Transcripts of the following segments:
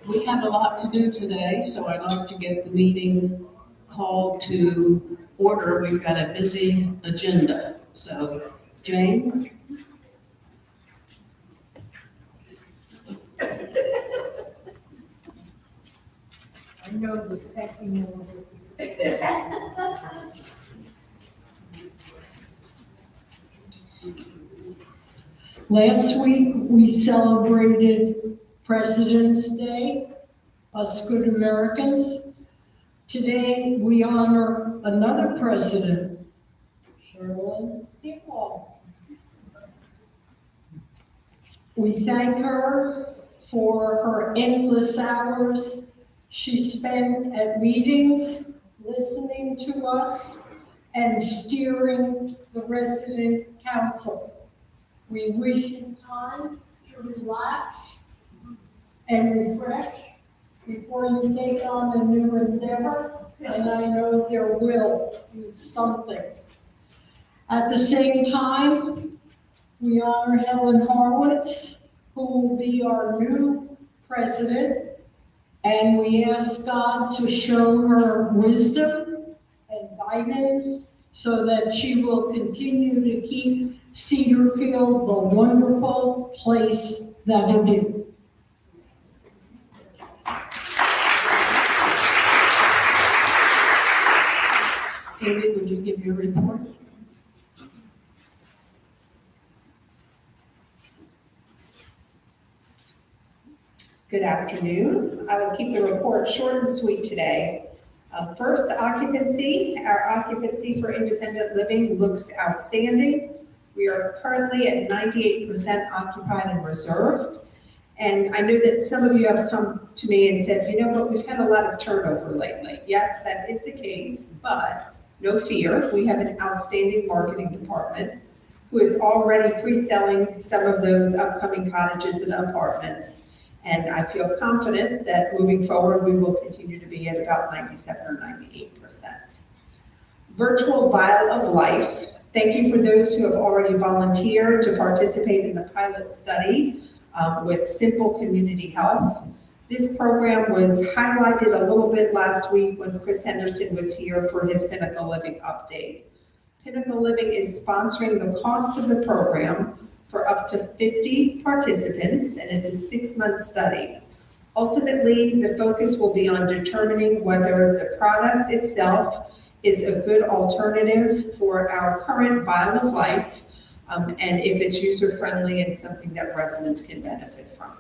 We have a lot to do today, so I'd like to get the meeting called to order. We've got a busy agenda. So, Jane? I know the pecking order. Last week, we celebrated President's Day, us good Americans. Today, we honor another president, Shirley Temple. We thank her for her endless hours she spent at meetings, listening to us, and steering the resident council. We wish you time to relax and refresh before you take on a new endeavor, and I know there will be something. At the same time, we honor Helen Horwitz, who will be our new president, and we ask God to show her wisdom and guidance so that she will continue to keep Cedarfield the wonderful place that it is. Amy, would you give your report? Good afternoon. I will keep the report short and sweet today. First, occupancy. Our occupancy for independent living looks outstanding. We are currently at 98% occupied and reserved. And I know that some of you have come to me and said, you know what, we've had a lot of turnover lately. Yes, that is the case, but no fear. We have an outstanding marketing department who is already pre-selling some of those upcoming cottages and apartments. And I feel confident that moving forward, we will continue to be at about 97 or 98%. Virtual Vial of Life. Thank you for those who have already volunteered to participate in the pilot study with Simple Community Health. This program was highlighted a little bit last week when Chris Henderson was here for his Pinnacle Living update. Pinnacle Living is sponsoring the cost of the program for up to 50 participants, and it's a 6-month study. Ultimately, the focus will be on determining whether the product itself is a good alternative for our current Vial of Life, and if it's user-friendly and something that residents can benefit from.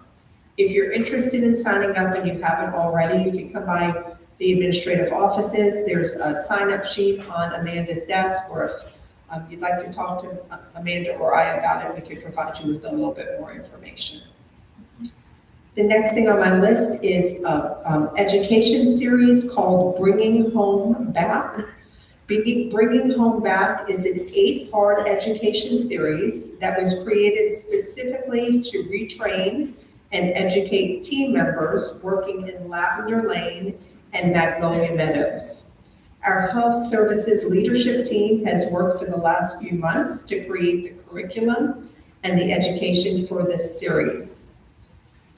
If you're interested in signing up and you haven't already, you can come by the administrative offices. There's a sign-up sheet on Amanda's desk, or if you'd like to talk to Amanda or I about it, we could provide you with a little bit more information. The next thing on my list is an education series called Bringing Home Back. Bringing Home Back is an 8-part education series that was created specifically to retrain and educate team members working in Lavender Lane and Magnolia Meadows. Our health services leadership team has worked for the last few months to create the curriculum and the education for this series.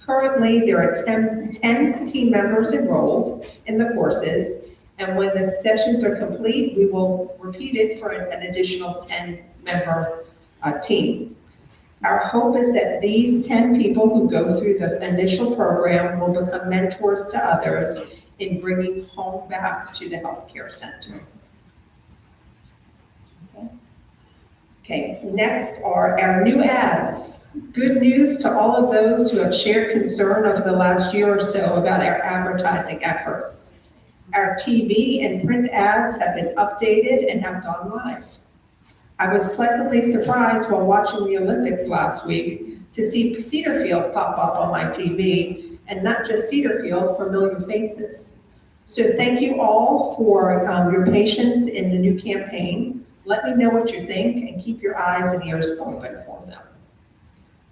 Currently, there are 10 team members enrolled in the courses, and when the sessions are complete, we will repeat it for an additional 10-member team. Our hope is that these 10 people who go through the initial program will become mentors to others in bringing home back to the healthcare center. Okay, next are our new ads. Good news to all of those who have shared concern over the last year or so about our advertising efforts. Our TV and print ads have been updated and have gone live. I was pleasantly surprised while watching the Olympics last week to see Cedarfield pop up on my TV, and not just Cedarfield, familiar faces. So thank you all for your patience in the new campaign. Let me know what you think and keep your eyes and ears open for them.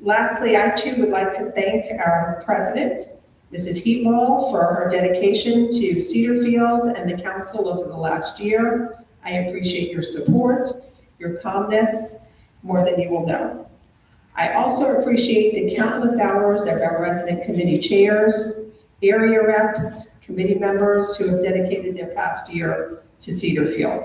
Lastly, I too would like to thank our president, Mrs. Heatwall, for her dedication to Cedarfield and the council over the last year. I appreciate your support, your calmness, more than you will know. I also appreciate the countless hours of our resident committee chairs, area reps, committee members who have dedicated their past year to Cedarfield.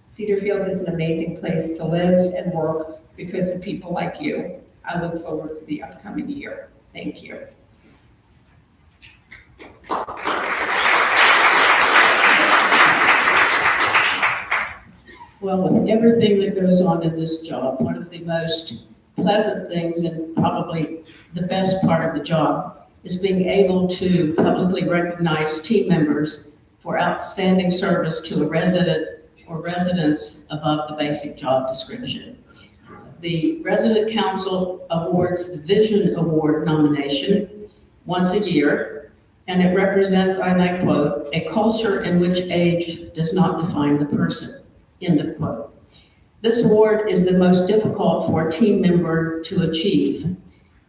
Cedarfield is an amazing place to live and work because of people like you. I look forward to the upcoming year. Thank you. Well, with everything that goes on in this job, one of the most pleasant things and probably the best part of the job is being able to publicly recognize team members for outstanding service to a resident or residents above the basic job description. The Resident Council awards the Vision Award nomination once a year, and it represents, and I quote, "a culture in which age does not define the person," end of quote. This award is the most difficult for a team member to achieve.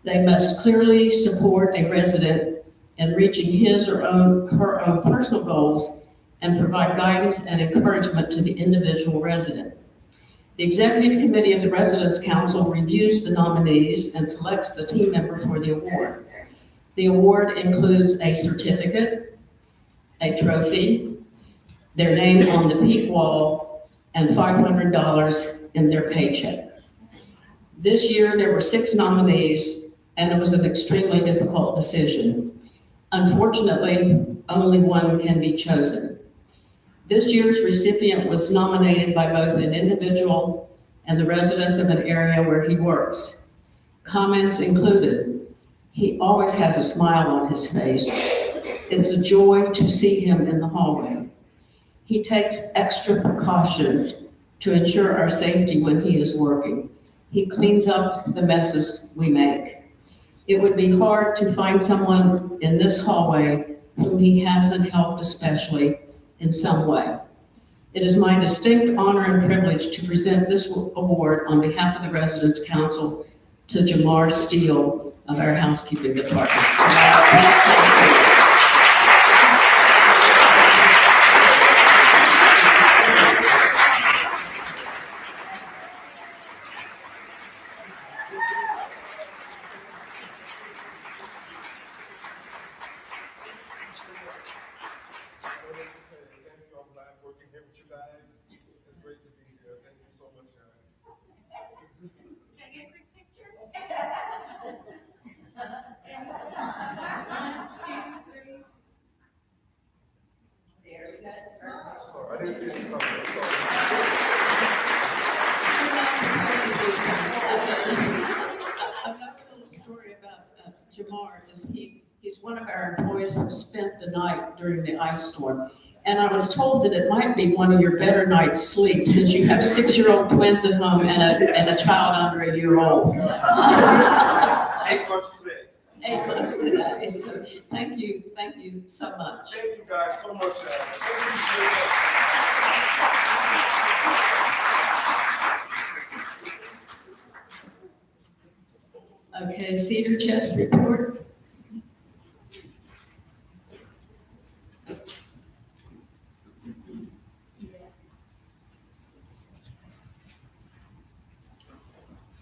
They must clearly support a resident in reaching his or her own personal goals and provide guidance and encouragement to the individual resident. The Executive Committee of the Residents Council reviews the nominees and selects the team member for the award. The award includes a certificate, a trophy, their name on the peak wall, and $500 in their paycheck. This year, there were 6 nominees, and it was an extremely difficult decision. Unfortunately, only one can be chosen. This year's recipient was nominated by both an individual and the residents of an area where he works. Comments included, "He always has a smile on his face. It's a joy to see him in the hallway. He takes extra precautions to ensure our safety when he is working. He cleans up the messes we make. It would be hard to find someone in this hallway whom he hasn't helped especially in some way." It is my distinct honor and privilege to present this award on behalf of the Residents Council to Jamar Steele of our housekeeping department. Another little story about Jamar is he's one of our employees who spent the night during the ice storm. And I was told that it might be one of your better night's sleep since you have 6-year-old twins at home and a child under a year old. 8 months today. 8 months today. So thank you so much. Thank you guys so much. Okay, Cedar Chest report.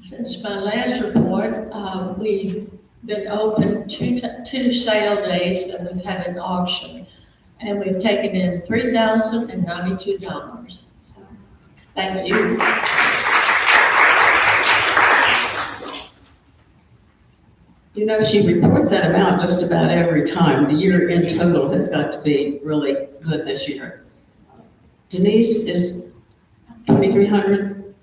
Since my last report, we've been open two sale days and we've had an auction. And we've taken in $3,092. So, thank you. You know, she reports that amount just about every time. The year in total has got to be really good this year. Denise is 2,300.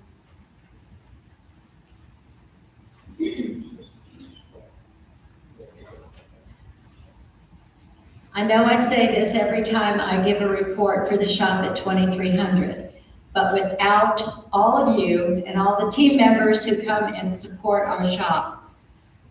I know I say this every time I give a report for the shop at 2,300, but without all of you and all the team members who come and support our shop,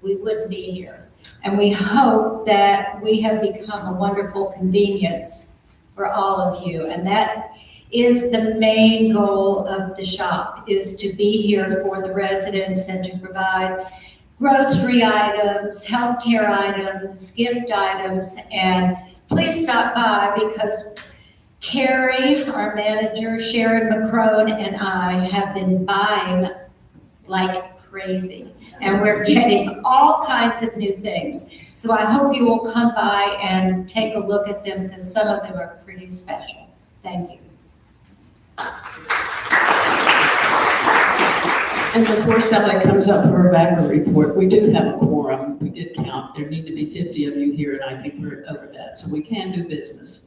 we wouldn't be here. And we hope that we have become a wonderful convenience for all of you. And that is the main goal of the shop, is to be here for the residents and to provide grocery items, healthcare items, gift items, and please stop by because Carrie, our manager, Sharon McCrone, and I have been buying like crazy. And we're getting all kinds of new things. So I hope you will come by and take a look at them because some of them are pretty special. Thank you. And before Sally comes up for her VACRA report, we do have a quorum. We did count. There need to be 50 of you here, and I think we're over that. So we can do business.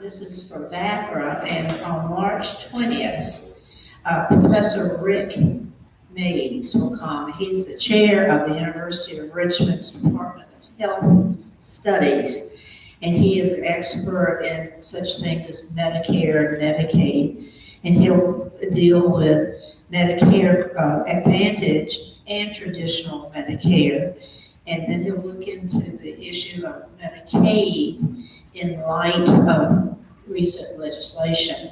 This is for VACRA, and on March 20th, Professor Rick Mays will come. He's the chair of the University of Richmond's Department of Health Studies, and he is an expert in such things as Medicare and Medicaid, and he'll deal with Medicare Advantage and traditional Medicare, and then he'll look into the issue of Medicaid in light of recent legislation.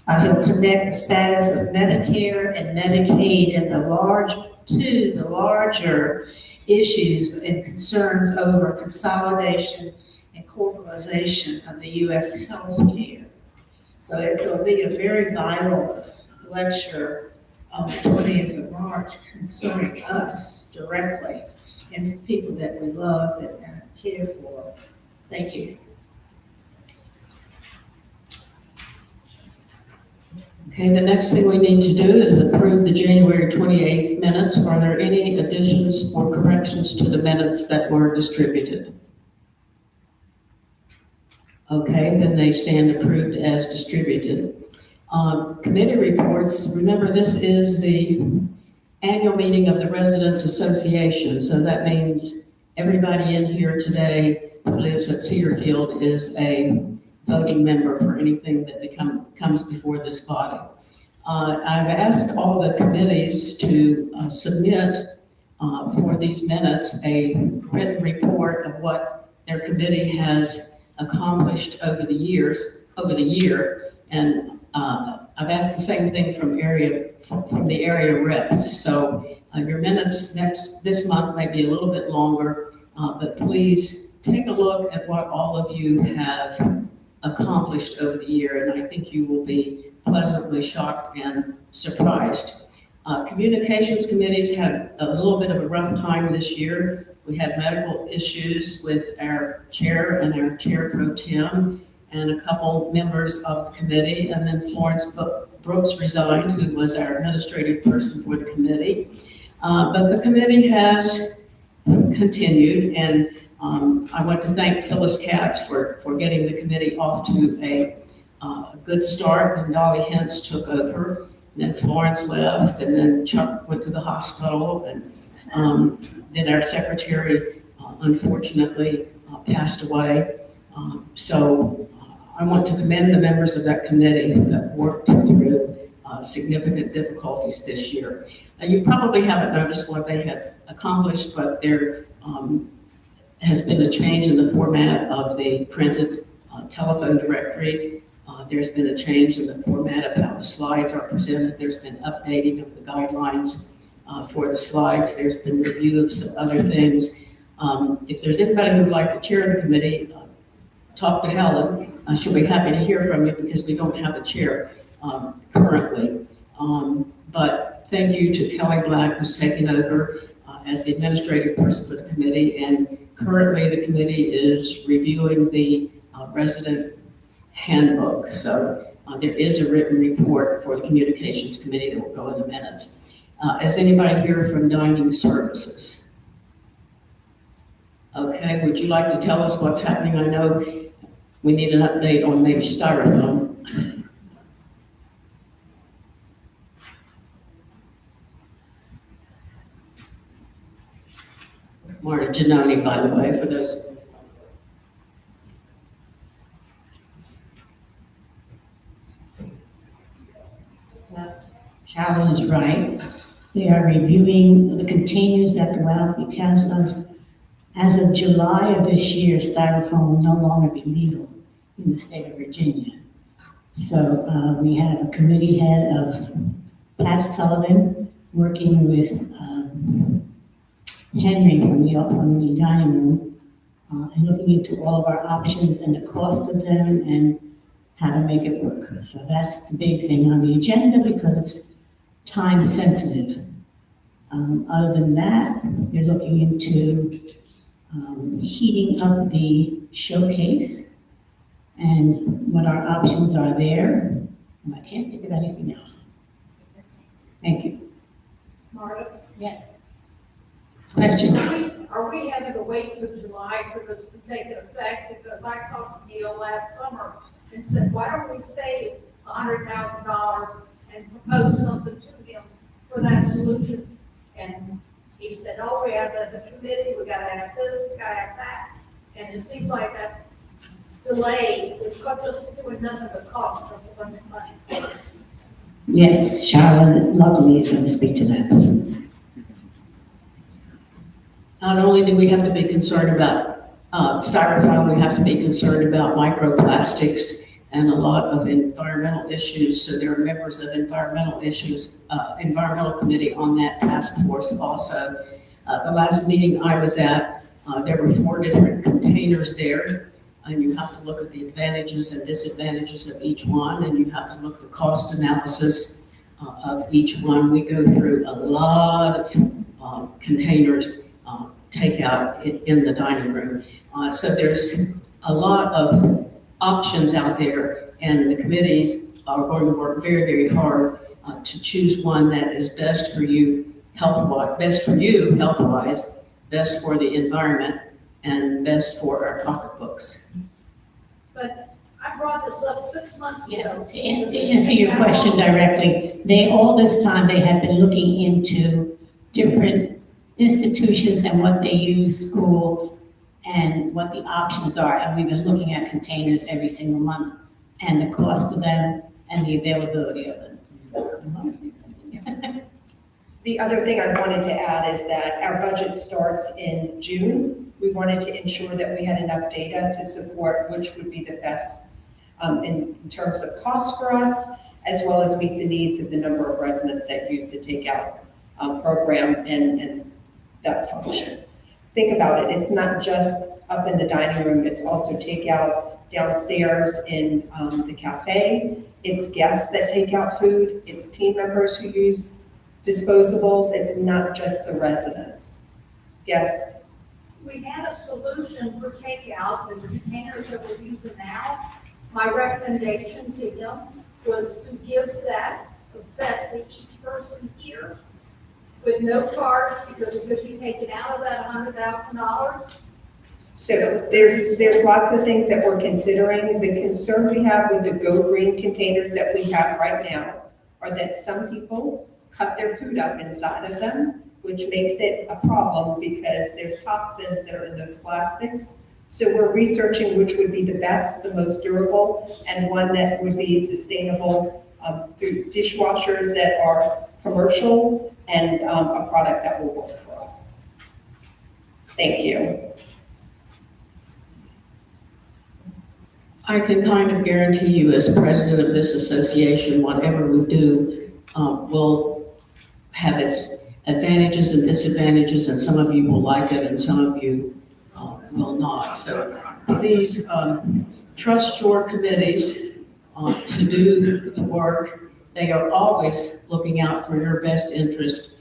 He'll connect the status of Medicare and Medicaid and the larger issues and concerns over consolidation and corporatization of the U.S. healthcare. So it will be a very vital lecture on the 20th of March concerning us directly and people that we love and care for. Thank you. Okay, the next thing we need to do is approve the January 28th minutes. Are there any additions or corrections to the minutes that were distributed? Okay, then they stand approved as distributed. Committee reports, remember this is the annual meeting of the Residents Association, so that means everybody in here today who lives at Cedarfield is a voting member for anything that comes before this body. I've asked all the committees to submit for these minutes a written report of what their committee has accomplished over the year, and I've asked the same thing from the area reps. So your minutes this month may be a little bit longer, but please take a look at what all of you have accomplished over the year, and I think you will be pleasantly shocked and surprised. Communications committees had a little bit of a rough time this year. We had medical issues with our chair and our chair pro tem and a couple members of the committee, and then Florence Brooks resigned, who was our administrative person for the committee. But the committee has continued, and I want to thank Phyllis Katz for getting the committee off to a good start, and Dolly Hentz took over, and then Florence left, and then Chuck went to the hospital, and then our secretary unfortunately passed away. So I want to commend the members of that committee that worked through significant difficulties this year. You probably haven't noticed what they had accomplished, but there has been a change in the format of the printed telephone directory. There's been a change in the format of how the slides are presented. There's been updating of the guidelines for the slides. There's been review of some other things. If there's anybody who would like to chair the committee, talk to Helen. She'll be happy to hear from you because we don't have a chair currently. But thank you to Kelly Black, who's taken over as the administrative person for the committee, and currently the committee is reviewing the resident handbook. So There is a written report for the Communications Committee that will go in the minutes. Is anybody here from Dining Services? Okay, would you like to tell us what's happening? I know we need an update on maybe styrofoam. Marta Giannoni, by the way, for those. Sharon is right. They are reviewing the containers that go out because as of July of this year, styrofoam will no longer be legal in the state of Virginia. So we have a committee head of Pat Sullivan working with Henry from the dining room and looking into all of our options and the cost of them and how to make it work. So that's the big thing on the agenda because it's time sensitive. Other than that, they're looking into heating up the showcase and what our options are there. And I can't think of anything else. Thank you. Marta? Yes. Questions? Are we having to wait till July for this to take effect? Because I talked to Neil last summer and said, why don't we save $100,000 and propose something to him for that solution? And he said, oh, we have the committee, we gotta have this, we gotta have that. And it seems like that delay is just doing nothing but cost us a bunch of money. Yes, Charlotte luckily is going to speak to that. Not only do we have to be concerned about styrofoam, we have to be concerned about microplastics and a lot of environmental issues. So there are members of environmental committee on that task force also. The last meeting I was at, there were 4 different containers there. And you have to look at the advantages and disadvantages of each one, and you have to look at the cost analysis of each one. We go through a lot of containers takeout in the dining room. So there's a lot of options out there, and the committees are going to work very, very hard to choose one that is best for you health-wise, best for the environment, and best for our pocketbooks. But I brought this up 6 months ago. Yes, to answer your question directly, all this time, they have been looking into different institutions and what they use, schools, and what the options are. And we've been looking at containers every single month and the cost of them and the availability of them. You want to say something? The other thing I wanted to add is that our budget starts in June. We wanted to ensure that we had enough data to support which would be the best in terms of cost for us, as well as meet the needs of the number of residents that use the takeout program and that function. Think about it, it's not just up in the dining room, it's also takeout downstairs in the cafe. It's guests that take out food, it's team members who use disposables, it's not just the residents. Yes? We had a solution for takeout, the containers that we're using now. My recommendation to him was to give that a set to each person here with no charge, because it could be taken out of that $100,000. So there's lots of things that we're considering. The concern we have with the Go Green containers that we have right now are that some people cut their food up inside of them, which makes it a problem because there's toxins that are in those plastics. So we're researching which would be the best, the most durable, and one that would be sustainable through dishwashers that are commercial and a product that will work for us. Thank you. I can kind of guarantee you, as president of this association, whatever we do will have its advantages and disadvantages, and some of you will like it and some of you will not. So please trust your committees to do the work. They are always looking out for your best interest,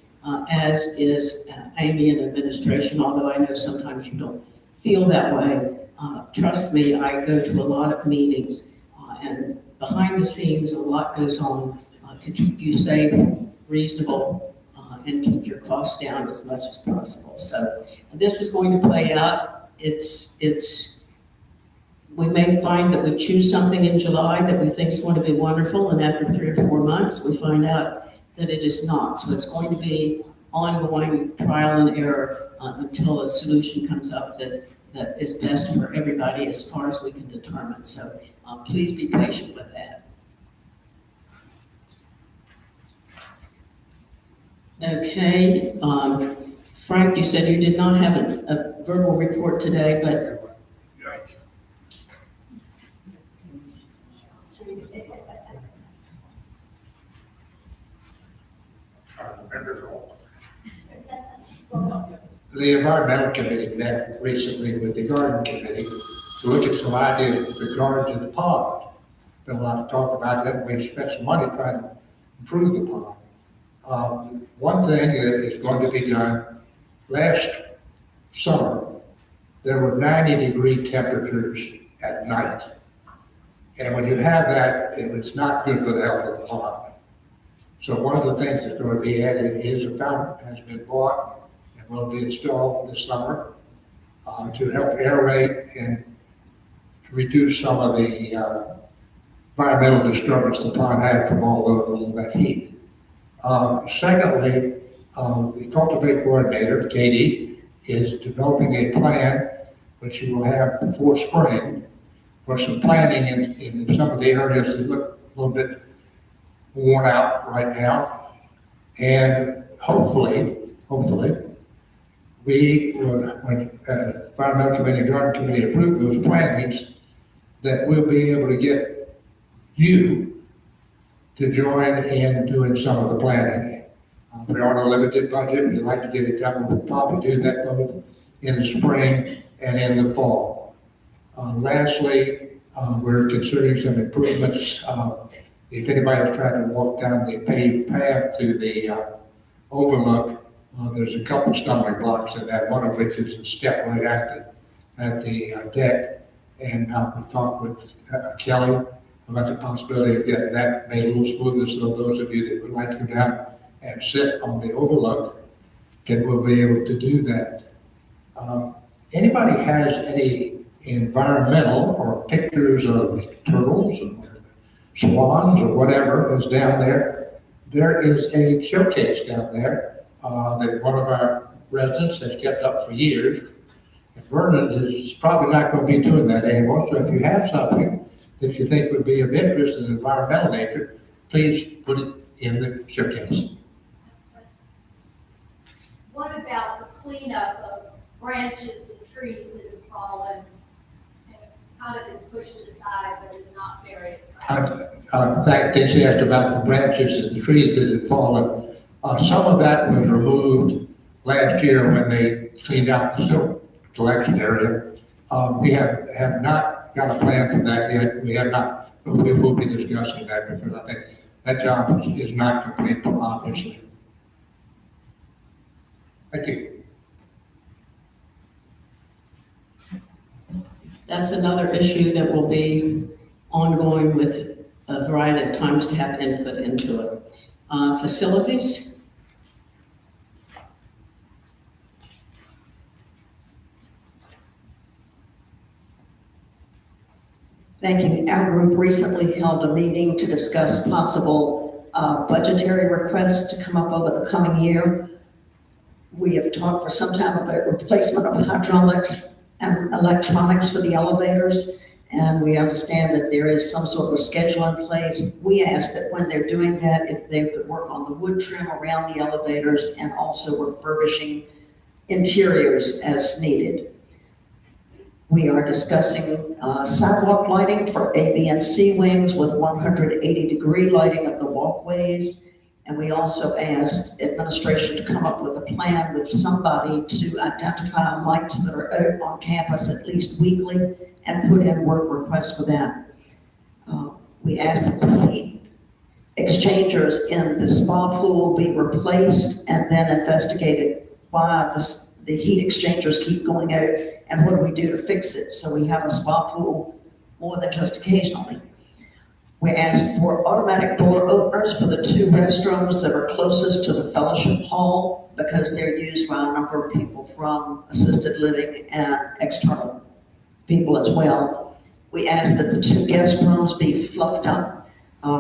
as is Amy and administration, although I know sometimes you don't feel that way. Trust me, I go to a lot of meetings, and behind the scenes, a lot goes on to keep you safe, reasonable, and keep your costs down as much as possible. So this is going to play out. We may find that we choose something in July that we think is going to be wonderful, and after 3 or 4 months, we find out that it is not. So it's going to be ongoing trial and error until a solution comes up that is best for everybody as far as we can determine. So please be patient with that. Okay, Frank, you said you did not have a verbal report today, but The environmental committee met recently with the garden committee to look at some ideas with regard to the pond. Been a lot of talk about that. We spent some money trying to improve the pond. One thing that is going to be done, last summer, there were 90-degree temperatures at night. And when you have that, it's not good for the health of the pond. So one of the things that's going to be added is a fountain has been bought and will be installed this summer to help aerate and to reduce some of the environmental disturbance the pond had from all of that heat. Secondly, the Cultivate coordinator, Katie, is developing a plan which you will have before spring for some planning in some of the areas that look a little bit worn out right now. And hopefully, we will, when Environmental Committee and Garden Committee approve those plannings, that we'll be able to get you to join in doing some of the planning. We're on a limited budget. We'd like to get it done. We'll probably do that both in the spring and in the fall. Lastly, we're considering some improvements. If anybody's trying to walk down the paved path to the overlook, there's a couple stumbling blocks in that, one of which is a step right at the deck. And we talked with Kelly about the possibility of getting that made a little smoother, so those of you that would like to go down and sit on the overlook will be able to do that. Anybody has any environmental or pictures of turtles or swans or whatever is down there? There is a showcase down there that one of our residents has kept up for years. And Vernon is probably not going to be doing that anymore, so if you have something that you think would be of interest in environmental nature, please put it in the showcase. What about the cleanup of branches and trees that have fallen and kind of been pushed aside but is not buried? In fact, they asked about the branches and the trees that had fallen. Some of that was removed last year when they cleaned out the silt collection area. We have not got a plan for that yet. We have not, but we will be discussing that because I think that job is not complete, obviously. Thank you. that's another issue that will be ongoing with a variety of times to have input into it. Facilities. Thank you. Our group recently held a meeting to discuss possible budgetary requests to come up over the coming year. We have talked for some time about replacement of hydraulics and electronics for the elevators, and we understand that there is some sort of schedule in place. We asked that when they're doing that, if they could work on the wood trim around the elevators and also refurbishing interiors as needed. We are discussing sidewalk lighting for A, B, and C wings with 180-degree lighting of the walkways. And we also asked administration to come up with a plan with somebody to identify lights that are out on campus at least weekly and put in work requests for that. We asked that the heat exchangers in the spa pool be replaced and then investigated why the heat exchangers keep going out and what do we do to fix it so we have a spa pool more than just occasionally. We asked for automatic door openers for the two restrooms that are closest to the fellowship hall because they're used by a number of people from assisted living and external people as well. We asked that the two guest rooms be fluffed up,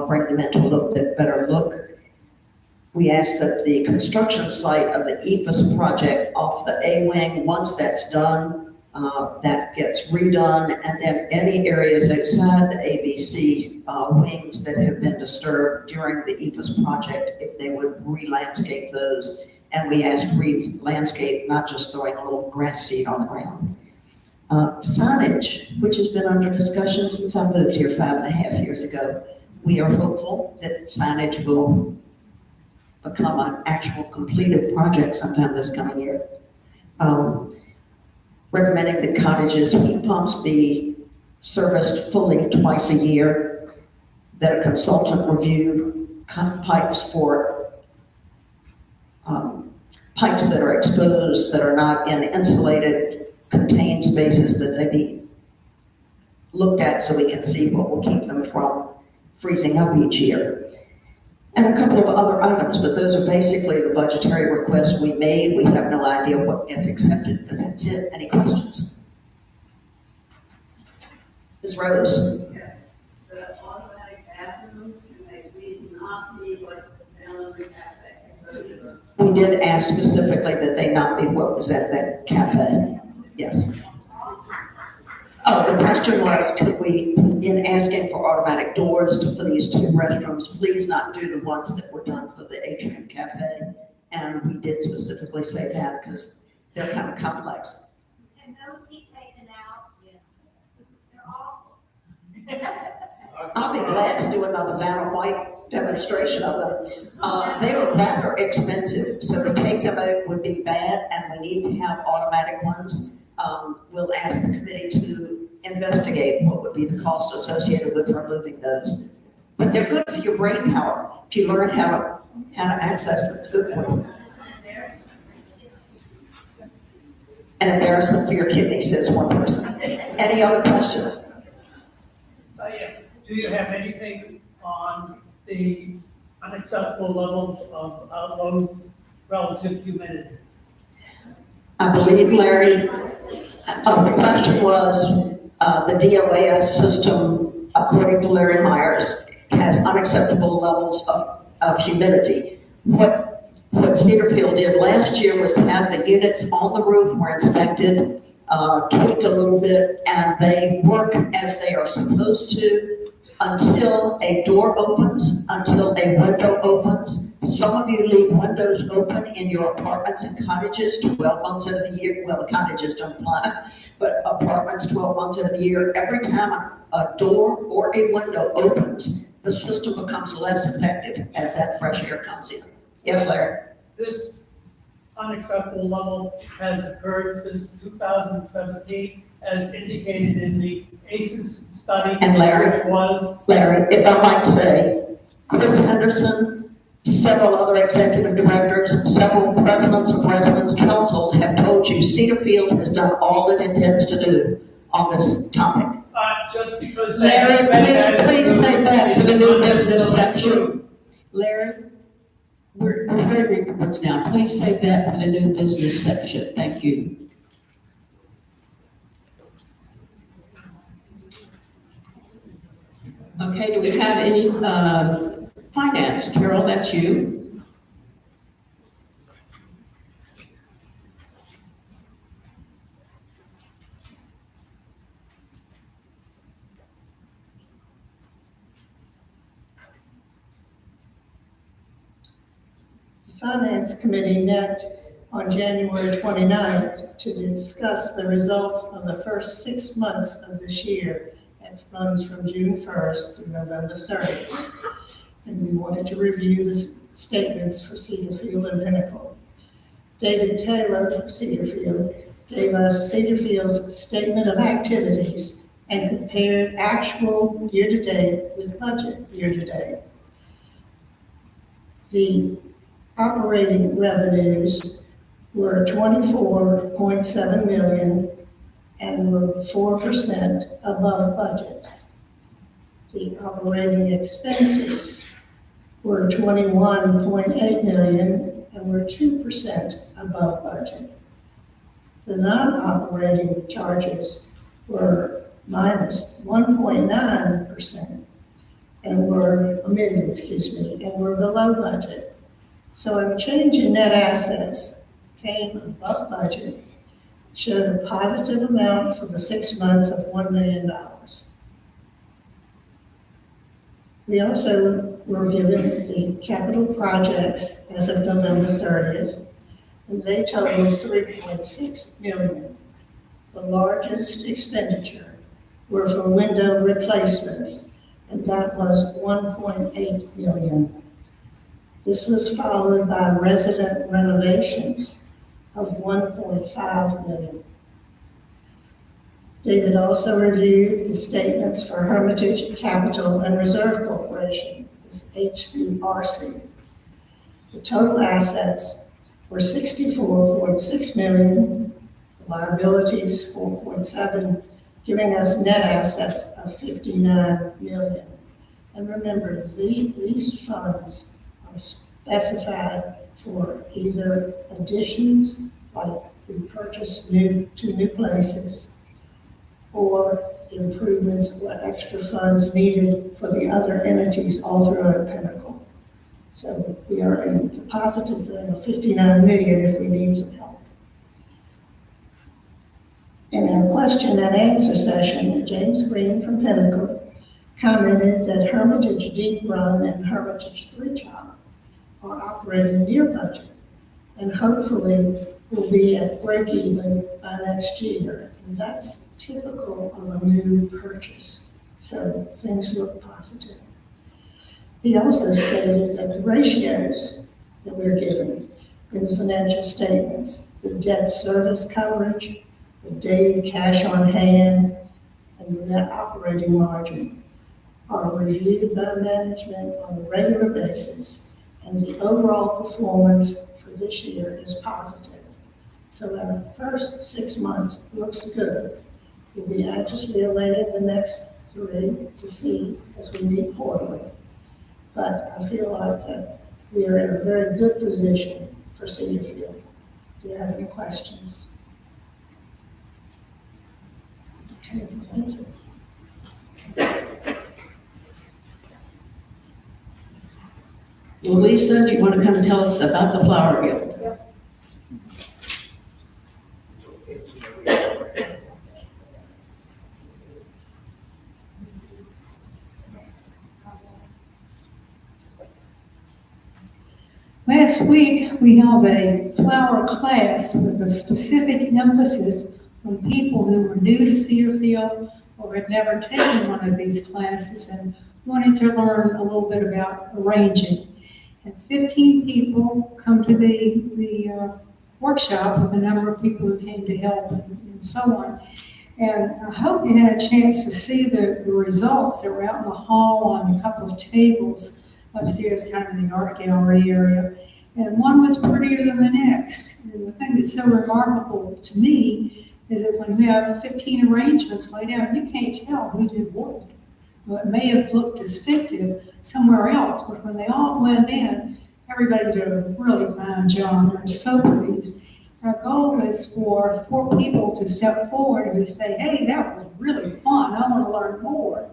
bring them into a little bit better look. We asked that the construction site of the EPAS project off the A wing, once that's done, that gets redone, and then any areas outside the ABC wings that have been disturbed during the EPAS project, if they would re-landscape those. And we asked re-landscape, not just throwing a little grass seed on the ground. Signage, which has been under discussion since I moved here 5.5 years ago. We are hopeful that signage will become an actual completed project sometime this coming year. Recommending that cottages' heat pumps be serviced fully twice a year, that a consultant review pipes for pipes that are exposed, that are not in insulated, contained spaces, that they be looked at so we can see what will keep them from freezing up each year. And a couple of other items, but those are basically the budgetary requests we made. We have no idea what gets accepted, but that's it. Any questions? Ms. Rose? The automatic bathrooms, can they please not be what's down in the cafe? We did ask specifically that they not be what was at that cafe. Yes. Oh, the question was, could we, in asking for automatic doors for these two restrooms, please not do the ones that were done for the Atrium Cafe? And we did specifically say that because they're kind of complex. Can those be taken out? They're awful. I'll be glad to do another Vanna White demonstration of them. They were rather expensive, so to take them out would be bad, and we need to have automatic ones. We'll ask the committee to investigate what would be the cost associated with removing those. But they're good for your brain power. If you learn how to access them, it's good for you. An embarrassment for your kidney, says one person. Any other questions? Yes. Do you have anything on the unacceptable levels of low relative humidity? I believe, Larry, the question was, the DOAS system, according to Larry Myers, has unacceptable levels of humidity. What Cedarfield did last year was have the units on the roof were inspected, tweaked a little bit, and they work as they are supposed to until a door opens, until a window opens. Some of you leave windows open in your apartments and cottages 12 months out of the year. Well, the cottages don't apply, but apartments 12 months out of the year. Every time a door or a window opens, the system becomes less effective as that fresh air comes in. Yes, Larry? This unacceptable level has occurred since 2017, as indicated in the ACES study. And Larry? Which was? Larry, if I might say, Chris Henderson, several other executive directors, several presidents of Residents Council have told you Cedarfield has done all it intends to do on this topic. Just because. Larry, please say that for the new business section. Larry, we're hearing reports now. Please say that for the new business section. Thank you. Okay, do we have any finance? Carol, that's you. The Finance Committee met on January 29th to discuss the results of the first 6 months of this year. It runs from June 1st through November 30th. And we wanted to review the statements for Cedarfield and Pinnacle. David Taylor of Cedarfield gave us Cedarfield's statement of activities and compared actual year-to-date with budget year-to-date. The operating revenues were $24.7 million and were 4% above budget. The operating expenses were 21.8 million and were 2% above budget. The non-operating charges were minus 1.9% and were, a million, and were below budget. So a change in net assets came above budget, showed a positive amount for the 6 months of $1 million. We also were given the capital projects as of November 30th, and they totaled $3.6 million. The largest expenditure were for window replacements, and that was $1.8 million. This was followed by resident renovations of $1.5 million. David also reviewed the statements for Hermitage Capital and Reserve Corporation, this HCRC. The total assets were $64.6 million, liabilities $4.7, giving us net assets of $59 million. And remember, these funds are specified for either additions, like we purchased two new places, or improvements or extra funds needed for the other entities all throughout Pinnacle. So we are in the positive thing of $59 million if we need some help. In our question and answer session, James Green from Pinnacle commented that Hermitage Deep Run and Hermitage Three Top are operating near budget and hopefully will be at break even by next year. And that's typical of a new purchase. So things look positive. He also stated that the ratios that we're given in the financial statements, the debt service coverage, the daily cash on hand, and the net operating margin are reviewed by management on a regular basis, and the overall performance for this year is positive. So our first 6 months looks good. We'll be anxiously awaiting the next 3 to see as we meet quarterly. But I feel like that we are in a very good position for Cedarfield. Do you have any questions? Okay, thank you. Louisa, do you want to come tell us about the Flower Guild? Last week, we held a flower class with a specific emphasis on people who were new to Cedarfield or had never taken one of these classes and wanted to learn a little bit about arranging. And 15 people come to the workshop with a number of people who came to help and so on. And I hope you had a chance to see the results that were out in the hall on a couple of tables upstairs, kind of in the art gallery area. And one was prettier than the next. And the thing that's so remarkable to me is that when you have 15 arrangements laid out, you can't tell who did what. Well, it may have looked distinctive somewhere else, but when they all blend in, everybody did a really fine job. I'm so pleased. Our goal is for 4 people to step forward and say, hey, that was really fun. I want to learn more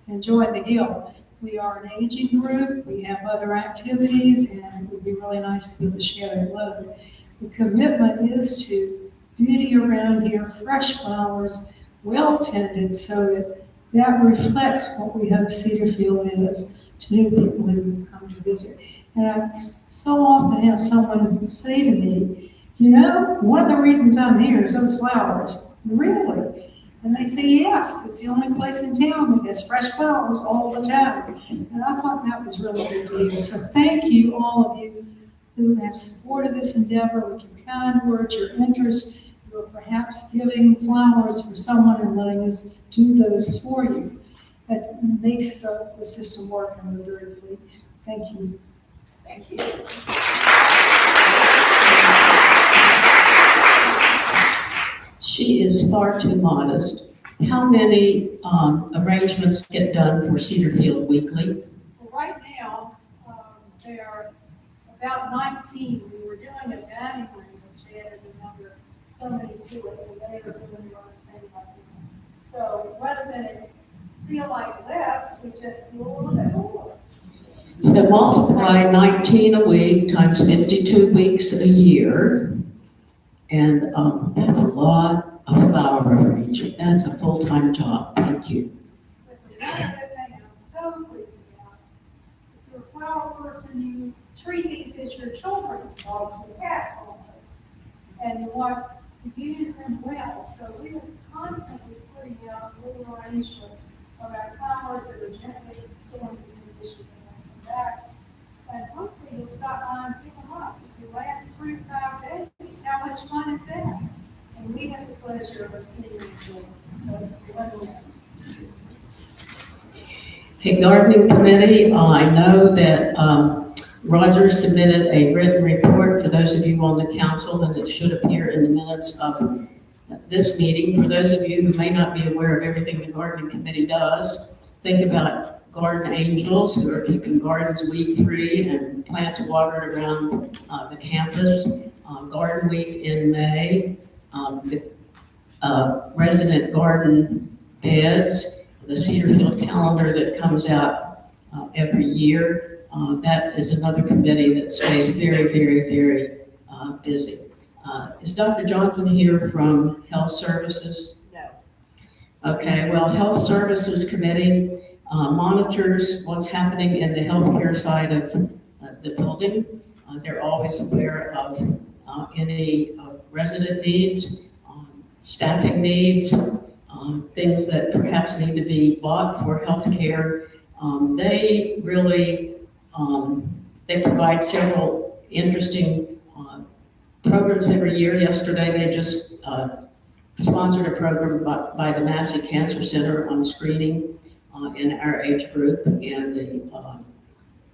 and join the guild. We are an aging group. We have other activities, and it would be really nice to be able to share that load. The commitment is to beauty around here, fresh flowers, well tended, so that reflects what we hope Cedarfield is to new people who come to visit. And I so often have someone say to me, you know, one of the reasons I'm here is those flowers. Really? And they say, yes, it's the only place in town that has fresh flowers all the time. And I thought that was really good to hear. So thank you, all of you who have supported this endeavor with your kind words, your interest, or perhaps giving flowers for someone and letting us do those for you. That makes the system work, and we're very pleased. Thank you. Thank you. She is far too modest how many arrangements get done for Cedarfield Weekly? Well, right now, there are about 19. We were doing a dining room, which added another so many to it, and they are doing their own thing right now. So rather than it feel like less, we just do a little bit more. So multiply 19 a week times 52 weeks a year. And that's a lot of flower arranging. That's a full-time job. Thank you. But the other thing I'm so pleased about, if you're a flower person, you treat these as your children, dogs and cats almost. And you want to use them well. So we are constantly putting out little arrangements of our flowers that are gently storing in condition and come back. And hopefully you'll stop by and pick them up. If you last 3 to 5 days, how much fun is that? And we have the pleasure of seeing you enjoy them. So let me know. Okay, gardening committee, I know that Roger submitted a written report for those of you on the council, and it should appear in the minutes of this meeting. For those of you who may not be aware of everything the gardening committee does, think about garden angels who are keeping gardens weed-free and plants watered around the campus. Garden Week in May, the resident garden beds, the Cedarfield calendar that comes out every year. That is another committee that stays very, very, very busy. Is Dr. Johnson here from Health Services? No. Okay, well, Health Services Committee monitors what's happening in the healthcare side of the building. They're always aware of any resident needs, staffing needs, things that perhaps need to be bought for healthcare. They really, they provide several interesting programs every year. Yesterday, they just sponsored a program by the Massey Cancer Center on screening in our age group and the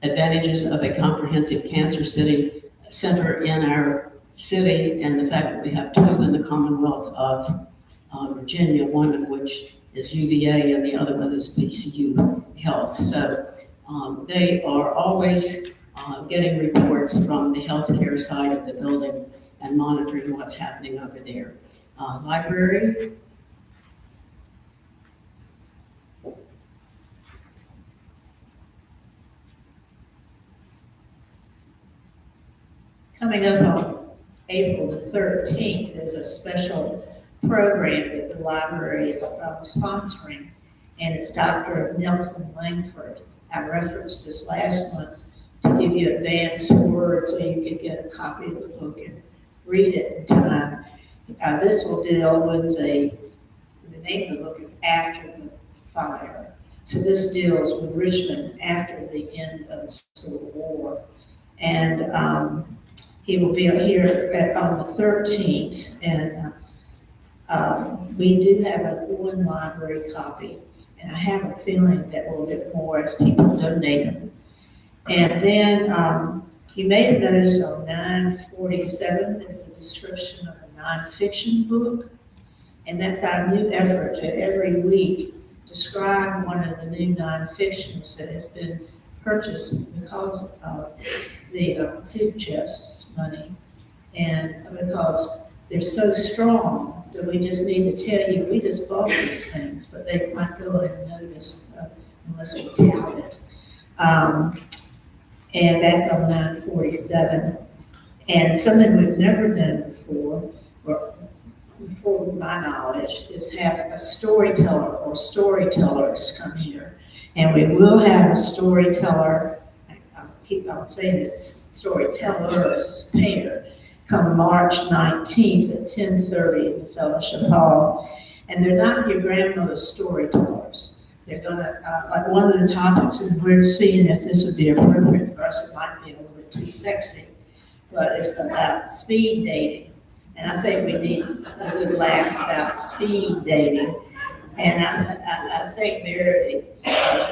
advantages of a comprehensive cancer center in our city, and the fact that we have 2 in the Commonwealth of Virginia, one of which is UVA and the other one is VCU Health. So they are always getting reports from the healthcare side of the building and monitoring what's happening over there. Library. Coming up on April the 13th is a special program that the library is sponsoring, and it's Dr. Nelson Langford. I referenced this last month to give you advance word so you could get a copy of the book and read it in time. This will deal with the name of the book is After the Fire. So this deals with Richmond after the end of the Civil War. And he will be here on the 13th, and we do have one library copy, and I have a feeling that we'll get more as people donate them. And then you may have noticed on 947, there's a description of a nonfiction book, and that's our new effort to every week describe one of the new nonfictions that has been purchased because of the soup chest money, and because they're so strong that we just need to tell you, we just bought these things, but they might go unnoticed unless we tout it. And that's on 947. And something we've never done before, or before my knowledge, is have a storyteller or storytellers come here. And we will have a storyteller, I'll keep on saying this, storytellers pair, come March 19th at 10:30 in the Fellowship Hall. And they're not your grandmother's storytellers. They're gonna, like one of the topics, and we're seeing if this would be appropriate for us, it might be a little bit too sexy, but it's about speed dating. And I think we need a good laugh about speed dating. And I think Meredith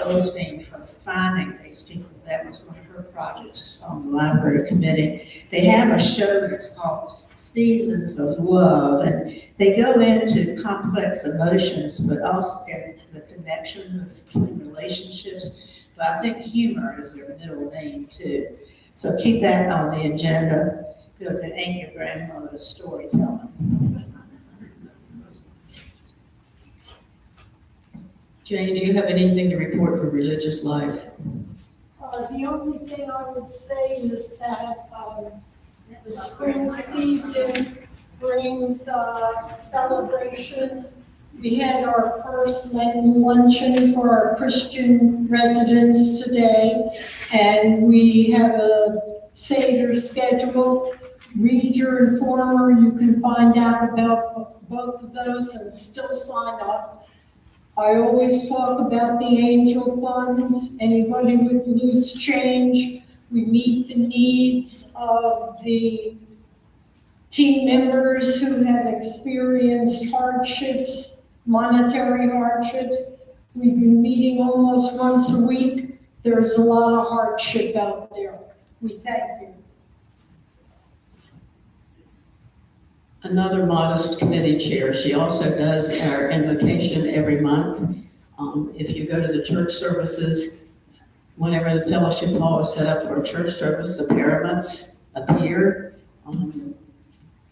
Goldstein, from finding these people, that was one of her projects on the library committee. They have a show that's called seasons of love, and they go into complex emotions, but also the connection between relationships. But I think humor is their middle name too. So keep that on the agenda, because it ain't your grandmother's storytelling. Jane, do you have anything to report for religious life? The only thing I would say is that the spring season brings celebrations. We had our first Lenten luncheon for our Christian residents today, and we have a Seder scheduled. Read your informer, you can find out about both of those and still sign up. I always talk about the Angel Fund, anybody with loose change. We meet the needs of the team members who have experienced hardships, monetary hardships. We've been meeting almost once a week. There's a lot of hardship out there. We thank you. Another modest committee chair. She also does our invocation every month. If you go to the church services, whenever the fellowship hall is set up for a church service, the paraments appear,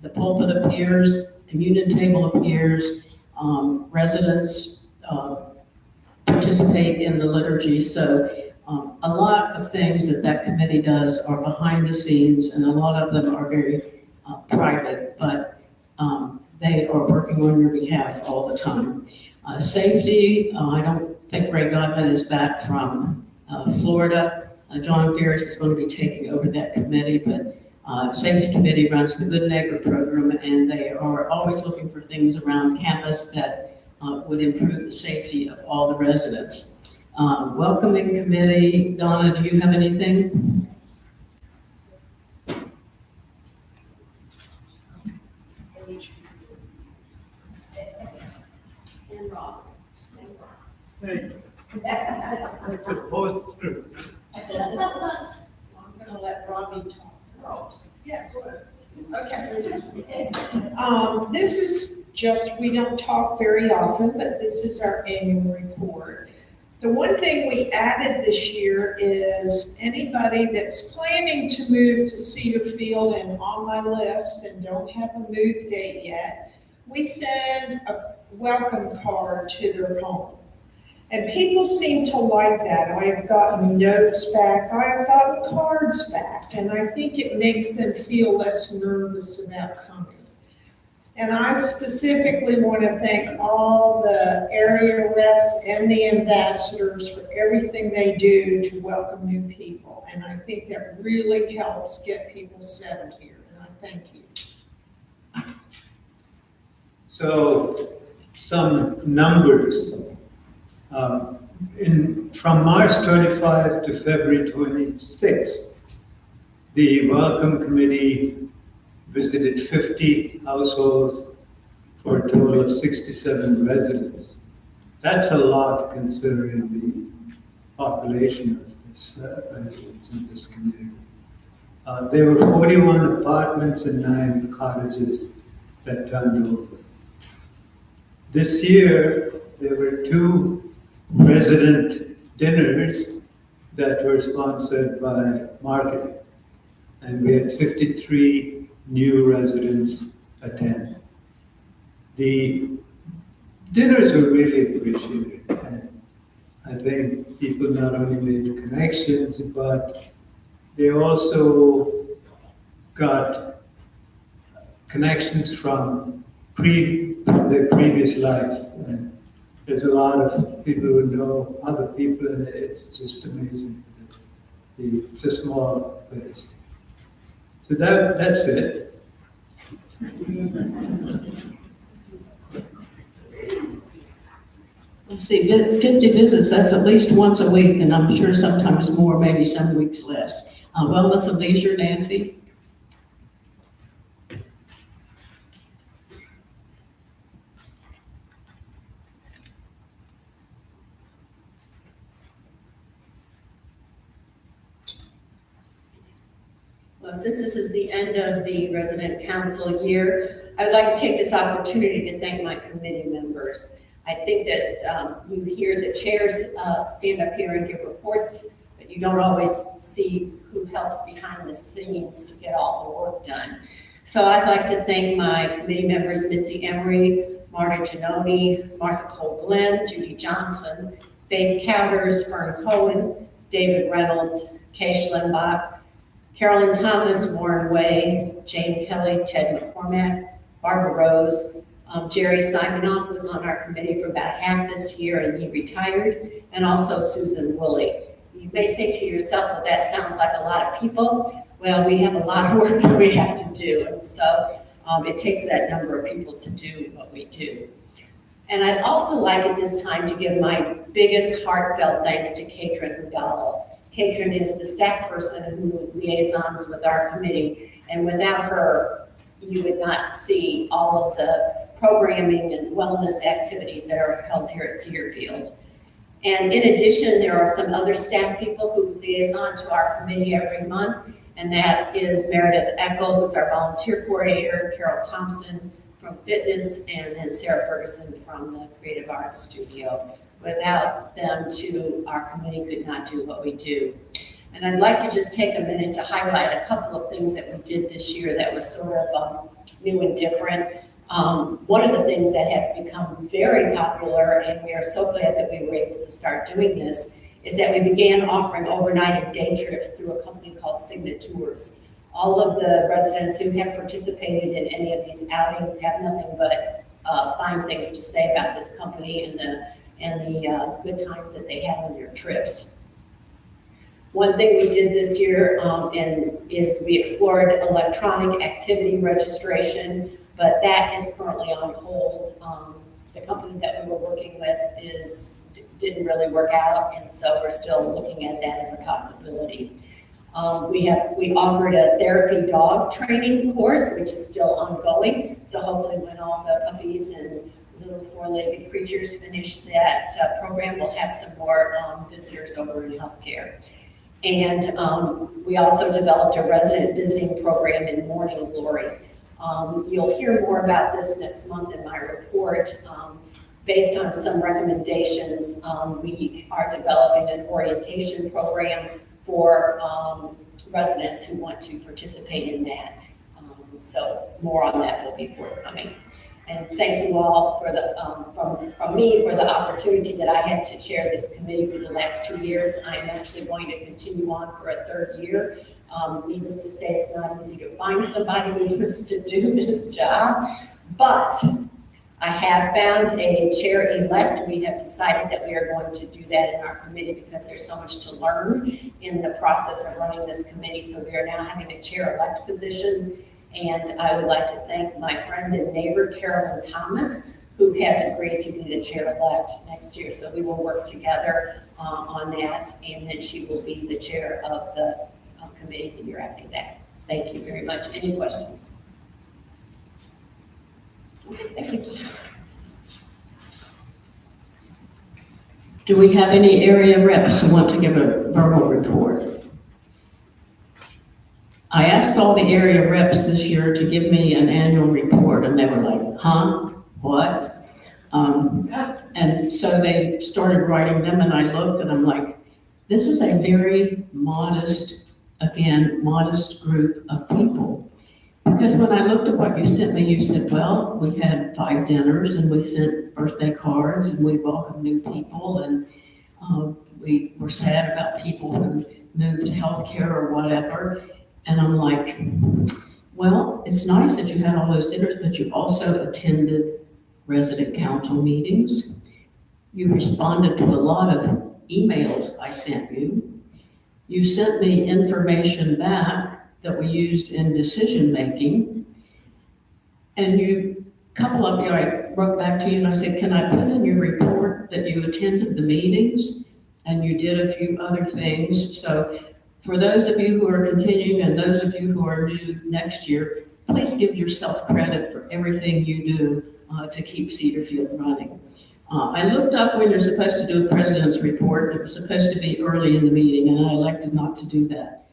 the pulpit appears, communion table appears, residents participate in the liturgy. So a lot of things that committee does are behind the scenes, and a lot of them are very private, but they are working on your behalf all the time. Safety, I don't think Ray Godwin is back from Florida. John Ferris is going to be taking over that committee, but Safety Committee runs the Good Neighbor program, and they are always looking for things around campus that would improve the safety of all the residents. Welcoming Committee, Donna, do you have anything? And Rob. It's a positive. I'm gonna let Robbie talk. Yes. Okay. This is just, we don't talk very often, but this is our annual report. The one thing we added this year is anybody that's planning to move to Cedar Field and on my list and don't have a move date yet, we send a welcome card to their home. And people seem to like that. I have gotten notes back, I have gotten cards back, and I think it makes them feel less nervous about coming. And I specifically want to thank all the area reps and the ambassadors for everything they do to welcome new people. And I think that really helps get people settled here, and I thank you. So, some numbers. From March 25 to February 26, the Welcome Committee visited 50 households for a total of 67 residents. That's a lot considering the population of this residents in this community. There were 41 apartments and 9 cottages that turned over. This year, there were 2 resident dinners that were sponsored by marketing, and we had 53 new residents attend. The dinners were really appreciated, and I think people not only made connections, but they also got connections from their previous life. And there's a lot of people who know other people, and it's just amazing. It's a small place. So that's it. Let's see, 50 visits, that's at least once a week, and I'm sure sometimes more, maybe some weeks less. Wellness and Leisure, Nancy? Since this is the end of the resident council year, I would like to take this opportunity to thank my committee members. I think that you hear the chairs stand up here and give reports, but you don't always see who helps behind the scenes to get all the work done. So I'd like to thank my committee members, Mitzi Emery, Marta Giannoni, Martha Cole Glenn, Judy Johnson, Faith Cowders, Fern Cohen, David Reynolds, Kay Schlenbach, Carolyn Thomas, Warren Way, Jane Kelly, Ted McCormack, Barbara Rose, Jerry Simonoff was on our committee for about half this year and he retired, and also Susan Woolley. You may say to yourself, well, that sounds like a lot of people. Well, we have a lot of work that we have to do, and so it takes that number of people to do what we do. And I'd also like at this time to give my biggest heartfelt thanks to Katrin Udall. Katrin is the staff person who liaisons with our committee, and without her, you would not see all of the programming and wellness activities that are held here at Cedarfield. And in addition, there are some other staff people who liaison to our committee every month, and that is Meredith Eckel, who's our volunteer coordinator, Carol Thompson from fitness, and then Sarah Ferguson from the Creative Arts Studio. Without them two, our committee could not do what we do. And I'd like to just take a minute to highlight a couple of things that we did this year that was sort of new and different. One of the things that has become very popular, and we are so glad that we were able to start doing this, is that we began offering overnight and day trips through a company called Signet Tours. All of the residents who have participated in any of these outings have nothing but fine things to say about this company and the good times that they have on their trips. One thing we did this year is we explored electronic activity registration, but that is currently on hold. The company that we were working with didn't really work out, and so we're still looking at that as a possibility. We offered a therapy dog training course, which is still ongoing. So hopefully when all the puppies and little four-legged creatures finish that program, we'll have some more visitors over in healthcare. And we also developed a resident visiting program in Morning Glory. You'll hear more about this next month in my report. Based on some recommendations, we are developing an orientation program for residents who want to participate in that. So more on that will be forthcoming. And thank you all for from me for the opportunity that I had to chair this committee for the last 2 years. I'm actually going to continue on for a third year. Needless to say, it's not easy to find somebody who wants to do this job, but I have found a chair-elect. We have decided that we are going to do that in our committee because there's so much to learn in the process of running this committee. So we are now having a chair-elect position. And I would like to thank my friend and neighbor, Carolyn Thomas, who has agreed to be the chair-elect next year. So we will work together on that, and then she will be the chair of the committee the year after that. Thank you very much. Any questions? Okay, thank you. Do we have any area reps who want to give a verbal report? I asked all the area reps this year to give me an annual report, and they were like, huh, what? And so they started writing them, and I looked and I'm like, this is a very modest group of people. Because when I looked at what you sent me, you said, well, we had 5 dinners and we sent birthday cards and we welcomed new people, and we were sad about people who moved to healthcare or whatever. And I'm like, well, it's nice that you had all those dinners, but you also attended resident council meetings. You responded to a lot of emails I sent you. You sent me information back that we used in decision-making. And a couple of you, I wrote back to you and I said, can I put in your report that you attended the meetings and you did a few other things? So for those of you who are continuing and those of you who are new next year, please give yourself credit for everything you do to keep Cedarfield running. I looked up when you're supposed to do a president's report. It was supposed to be early in the meeting, and I elected not to do that.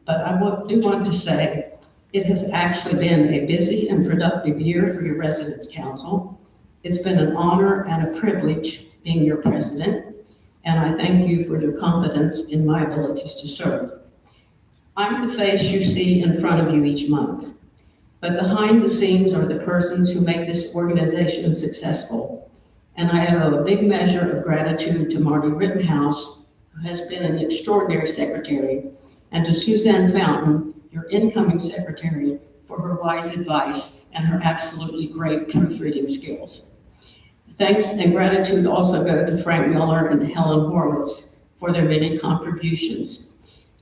but do want to say it has actually been a busy and productive year for your Residents Council. It's been an honor and a privilege being your president, and I thank you for your confidence in my abilities to serve. I'm the face you see in front of you each month, but behind the scenes are the persons who make this organization successful. And I owe a big measure of gratitude to Marty Rittenhouse, who has been an extraordinary secretary, and to Suzanne Fountain, your incoming secretary, for her wise advice and her absolutely great proofreading skills. Thanks and gratitude also go to Frank Miller and Helen Horowitz for their many contributions.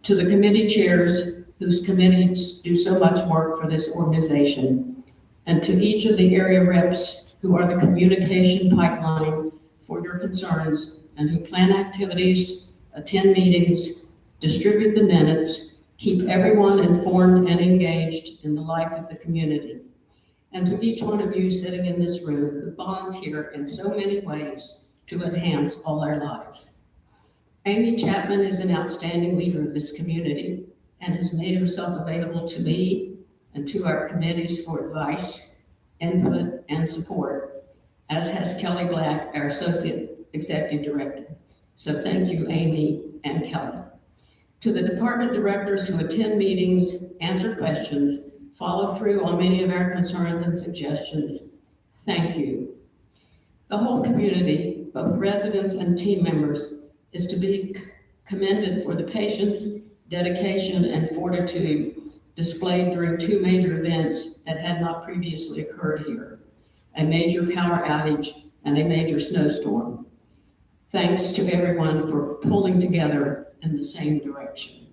To the committee chairs whose committees do so much work for this organization, and to each of the area reps who are the communication pipeline for your concerns and who plan activities, attend meetings, distribute the minutes, keep everyone informed and engaged in the life of the community. And to each one of you sitting in this room who volunteer in so many ways to enhance all our lives. Amy Chapman is an outstanding leader of this community and has made herself available to me and to our committees for advice, input, and support, as has Kelly Black, our Associate Executive Director. So thank you, Amy and Kelly. To the department directors who attend meetings, answer questions, follow through on many of our concerns and suggestions, thank you. The whole community, both residents and team members, is to be commended for the patience, dedication, and fortitude displayed during two major events that had not previously occurred here, a major power outage and a major snowstorm. Thanks to everyone for pulling together in the same direction.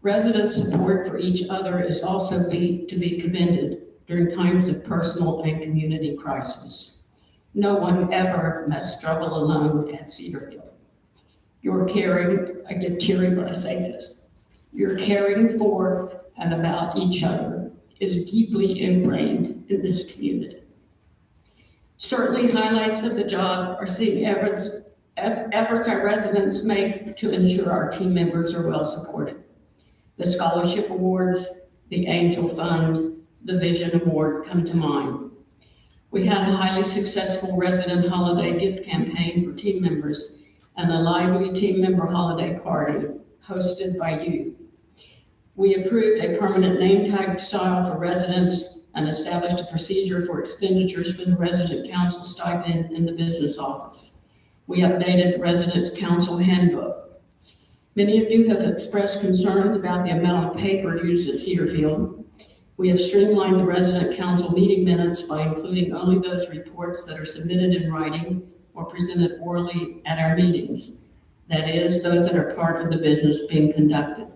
Resident support for each other is also to be commended during times of personal and community crisis. No one ever must struggle alone at Cedarfield. Your caring, I get teary when I say this, your caring for and about each other is deeply ingrained in this community. Certainly highlights of the job are seeing efforts our residents make to ensure our team members are well supported. The scholarship awards, the Angel Fund, the Vision Award come to mind. We had a highly successful resident holiday gift campaign for team members and a lively team member holiday party hosted by you. We approved a permanent name tag style for residents and established a procedure for expenditures for the resident council stipend in the business office. We updated the residents council handbook. Many of you have expressed concerns about the amount of paper used at Cedarfield. We have streamlined the resident council meeting minutes by including only those reports that are submitted in writing or presented orally at our meetings. That is, those that are part of the business being conducted.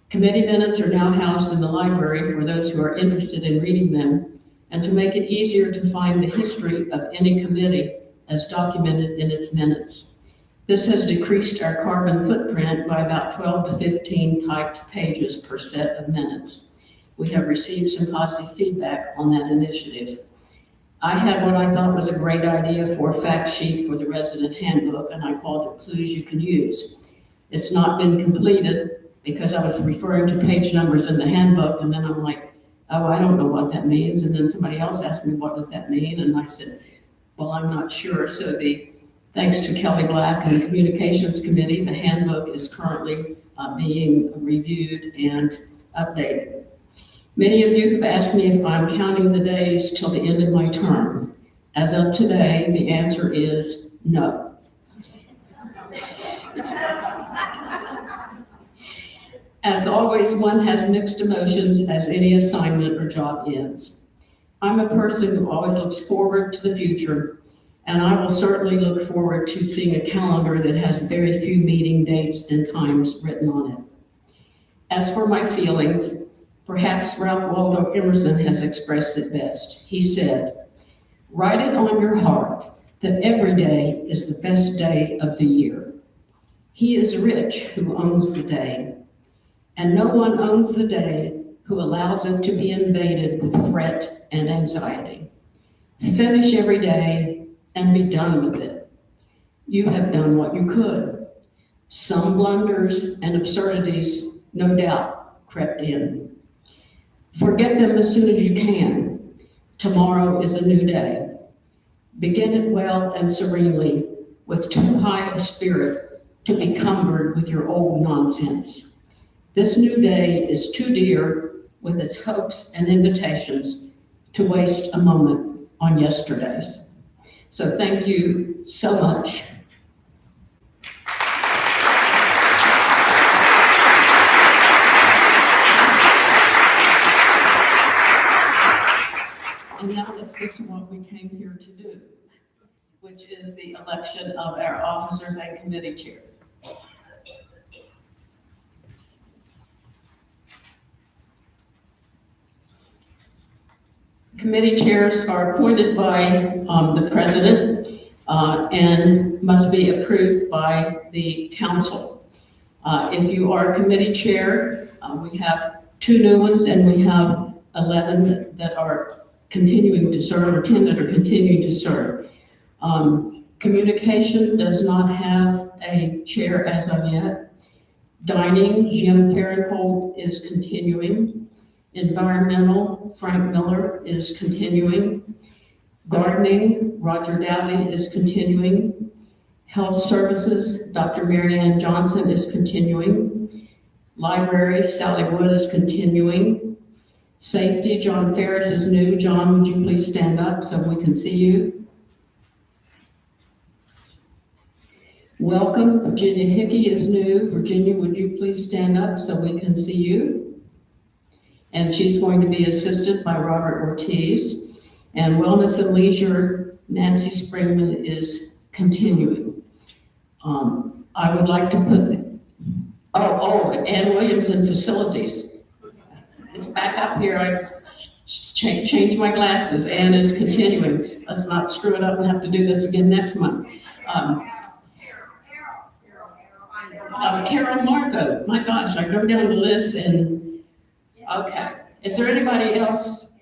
Committee minutes are now housed in the library for those who are interested in reading them, and to make it easier to find the history of any committee as documented in its minutes. This has decreased our carbon footprint by about 12 to 15 typed pages per set of minutes. We have received some positive feedback on that initiative. I had what I thought was a great idea for a fact sheet for the resident handbook, and I called it Clues You Can Use. It's not been completed because I was referring to page numbers in the handbook, and then I'm like, oh, I don't know what that means. And then somebody else asked me, what does that mean? And I said, well, I'm not sure. So thanks to Kelly Black and the Communications Committee, the handbook is currently being reviewed and updated. Many of you have asked me if I'm counting the days till the end of my term. As of today, the answer is no. As always, one has mixed emotions as any assignment or job ends. I'm a person who always looks forward to the future, and I will certainly look forward to seeing a calendar that has very few meeting dates and times written on it. As for my feelings, perhaps Ralph Waldo Emerson has expressed it best. He said, "Write it on your heart that every day is the best day of the year. He is rich who owns the day, and no one owns the day who allows it to be invaded with fret and anxiety. Finish every day and be done with it. You have done what you could. Some blunders and absurdities, no doubt, crept in. Forget them as soon as you can. Tomorrow is a new day. Begin it well and serenely, with too high a spirit to be cumbered with your old nonsense. This new day is too dear, with its hopes and invitations, to waste a moment on yesterdays. So thank you so much. And now let's get to what we came here to do, which is the election of our officers and committee chairs. Committee chairs are appointed by the president and must be approved by the council. If you are a committee chair, we have 2 new ones and we have 11 that are continuing to serve, or 10 that are continuing to serve. Communication does not have a chair as of yet. Dining, Jim Farrenhold is continuing. Environmental, Frank Miller is continuing. Gardening, Roger Dowdy is continuing. Health Services, Dr. Mary Ann Johnson is continuing. Library, Sally Wood is continuing. Safety, John Ferris is new. John, would you please stand up so we can see you? Welcome, Virginia Hickey is new. Virginia, would you please stand up so we can see you? And she's going to be assisted by Robert Ortiz. And Wellness and Leisure, Nancy Springman is continuing. I would like to put, and Ann Williams in Facilities. It's back up here. I changed my glasses. Ann is continuing. Let's not screw it up and have to do this again next month. Carol Marco. My gosh, I go down the list and, okay. Is there anybody else?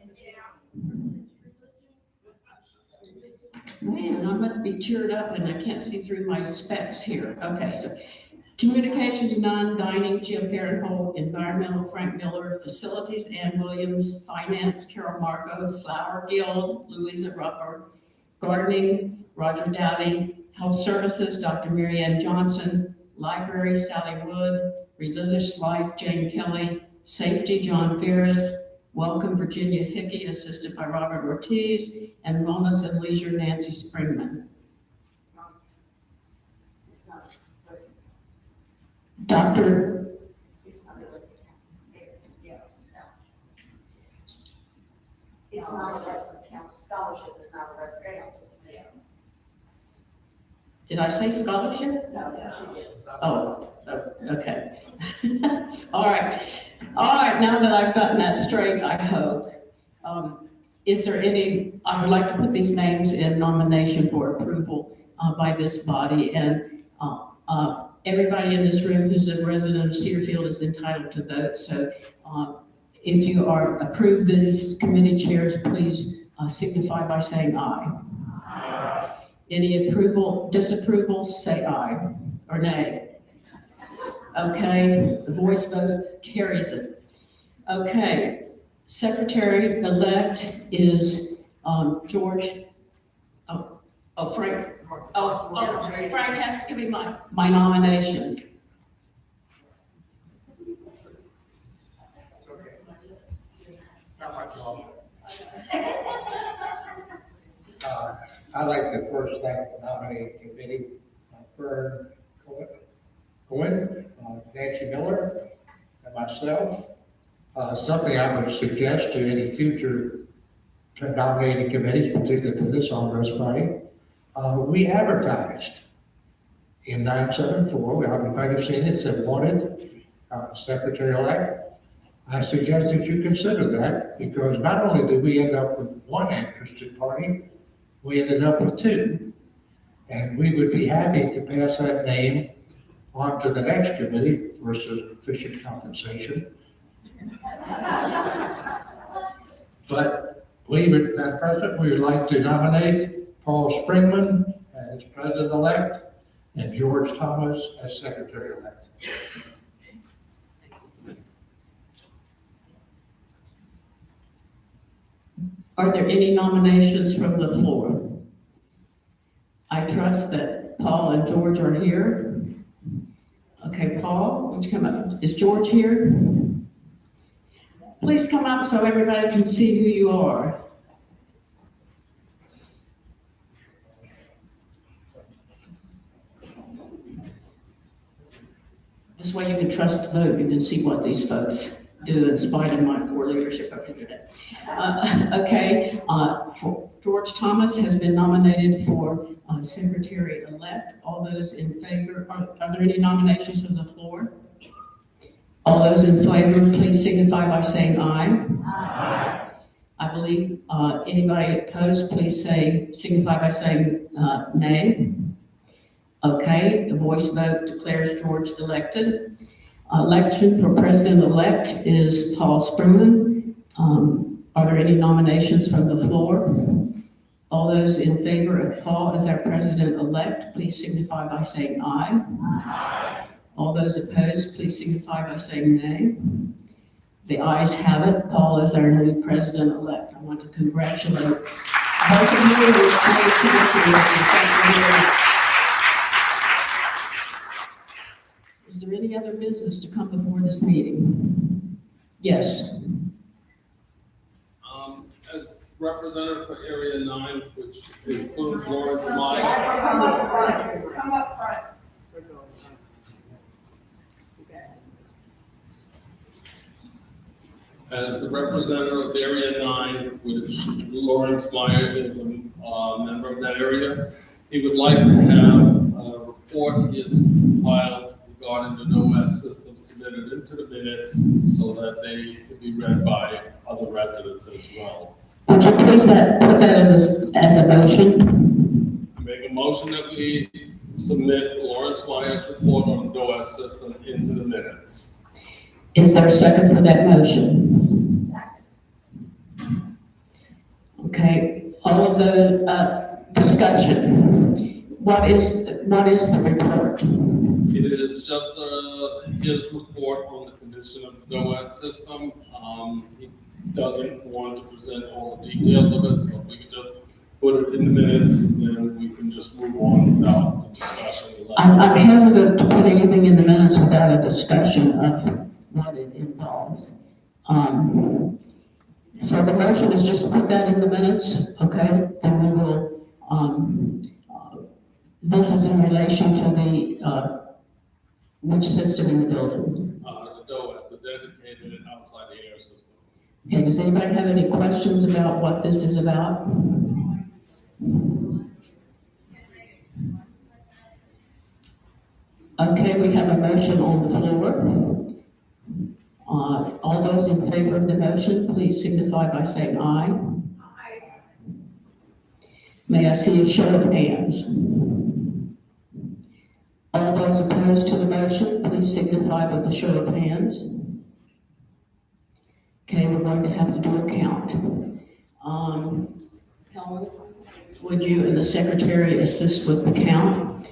Man, I must be teared up and I can't see through my specs here. Okay, so communications, none. Dining, Jim Farrenhold. Environmental, Frank Miller. Facilities, Ann Williams. Finance, Carol Marco. Flower Guild, Louisa Rucker. Gardening, Roger Dowdy. Health Services, Dr. Mary Ann Johnson. Library, Sally Wood. Religious Life, Jane Kelly. Safety, John Ferris. Welcome, Virginia Hickey, assisted by Robert Ortiz. And Wellness and Leisure, Nancy Springman. Dr. It's not a resident council, scholarship is not a resident council. Did I say scholarship? No, she did. Oh, okay. All right, now that I've gotten that straight, I hope. Is there any, I would like to put these names in nomination for approval by this body, and everybody in this room who's a resident of Cedarfield is entitled to vote, so if you are approved as committee chairs, please signify by saying aye. Aye. Any approval, disapproval, say aye or nay. Okay, the voice vote carries it. Okay, Secretary-elect is George, Frank. Frank has to give me my nominations. I'd like to first thank the nominating committee, Fern Cohen, Nancy Miller, and myself. Something I would suggest to any future nominating committees, particularly for this onerous body, we advertised in 974, you might have seen it, said wanted secretary-elect. I suggest that you consider that, because not only did we end up with one interested party, we ended up with 2. And we would be happy to pass that name on to the next committee for sufficient compensation. But Madam President, we would like to nominate Paul Springman as president-elect and George Thomas as secretary-elect. Are there any nominations from the floor? I trust that Paul and George are here. Okay, Paul, would you come up? Is George here? Please come up so everybody can see who you are. This way you can trust the vote. You can see what these folks do in spite of my poor leadership over today. For George Thomas has been nominated for Secretary-elect. All those in favor, are there any nominations from the floor? All those in favor, please signify by saying aye. Aye. I believe anybody opposed, please signify by saying nay. Okay, the voice vote declares George elected. Election for president-elect is Paul Spruman. Are there any nominations from the floor? All those in favor of Paul as our president-elect, please signify by saying aye. Aye. All those opposed, please signify by saying nay. The ayes have it. Paul is our new president-elect. I want to congratulate both of you. Is there any other business to come before this meeting? Yes. As representative for Area 9, which includes Lawrence Meyer. Come up front, come up front. As the representative of Area 9, which Lawrence Meyer is a member of that area, he would like to have a report he has compiled regarding the NOAS system submitted into the minutes so that they can be read by other residents as well. Would you please put that as a motion? Make a motion that we submit Lawrence Meyer's report on the NOAS system into the minutes. Is there a second for that motion? Okay, all of the discussion. What is the report? It is just his report on the condition of the NOAD system. He doesn't want to present all the details of it, so if we could just put it in the minutes, then we can just move on without the discussion. I'm hesitant to put anything in the minutes without a discussion of what it involves. So the motion is just put that in the minutes, okay? Then we will, this is in relation to the, which system in the building? The DOAD, the dedicated outside the air system. Okay, does anybody have any questions about what this is about? Okay, we have a motion on the floor. All those in favor of the motion, please signify by saying aye. Aye. May I see a show of hands? All those opposed to the motion, please signify with a show of hands. Okay, we're going to have to do a count. Helen, would you and the secretary assist with the count?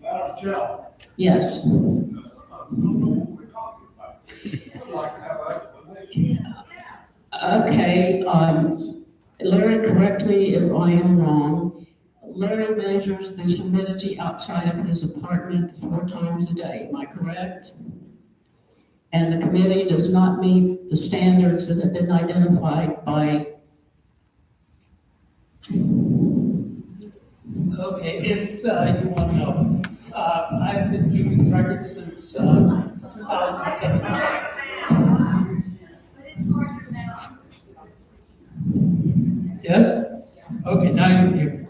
Madam Chair. Yes. Okay, Larry, correct me if I am wrong. Larry measures the humidity outside of his apartment 4 times a day, am I correct? And the committee does not meet the standards that have been identified by. Okay, if you want to know, I've been keeping records since 2007. Yes? Okay, now you're here.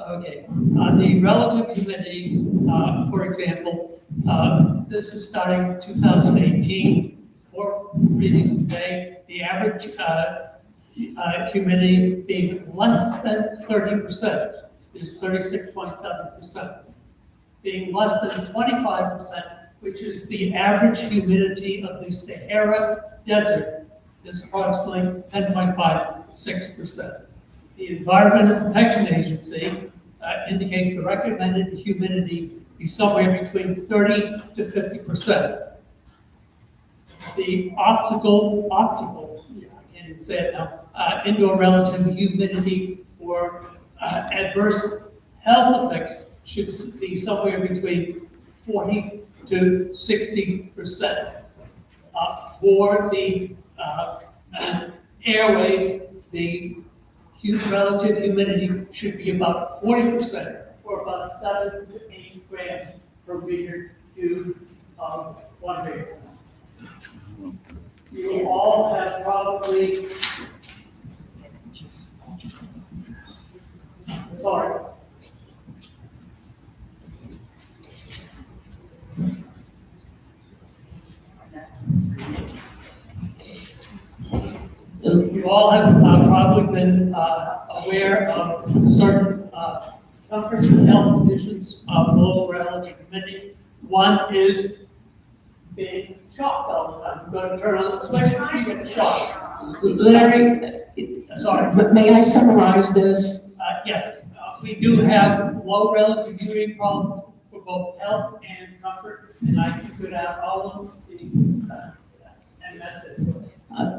Okay, the relative humidity, for example, this is starting 2018, 4 readings a day. The average humidity being less than 30% is 36.7%. Being less than 25%, which is the average humidity of the Sahara Desert, is approximately 10.56%. The Environmental Protection Agency indicates the recommended humidity be somewhere between 30 to 50%. The optical, I can't even say it now, indoor relative humidity for adverse health effects should be somewhere between 40 to 60%. For the airways, the relative humidity should be about 40%, or about 7 to 8 grams per meter cube of water vapor. You all have probably, sorry. You all have probably been aware of certain comfort and health conditions of low relative humidity. One is being shocked all the time. I'm going to turn on the switch and you get shocked. Larry, Sorry. but may I summarize this? Yes, we do have low relative humidity problems for both health and comfort, and I could add all of the, and that's it.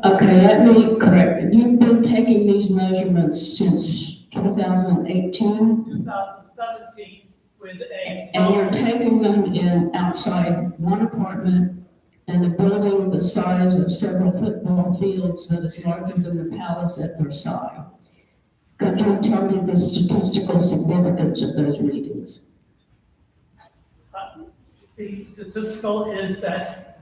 Okay, let me correct it. You've been taking these measurements since 2018? 2017 with a. And you're taking them in outside one apartment and a building the size of several football fields that is larger than the palace at Versailles. Could you tell me the statistical significance of those readings? The statistical is that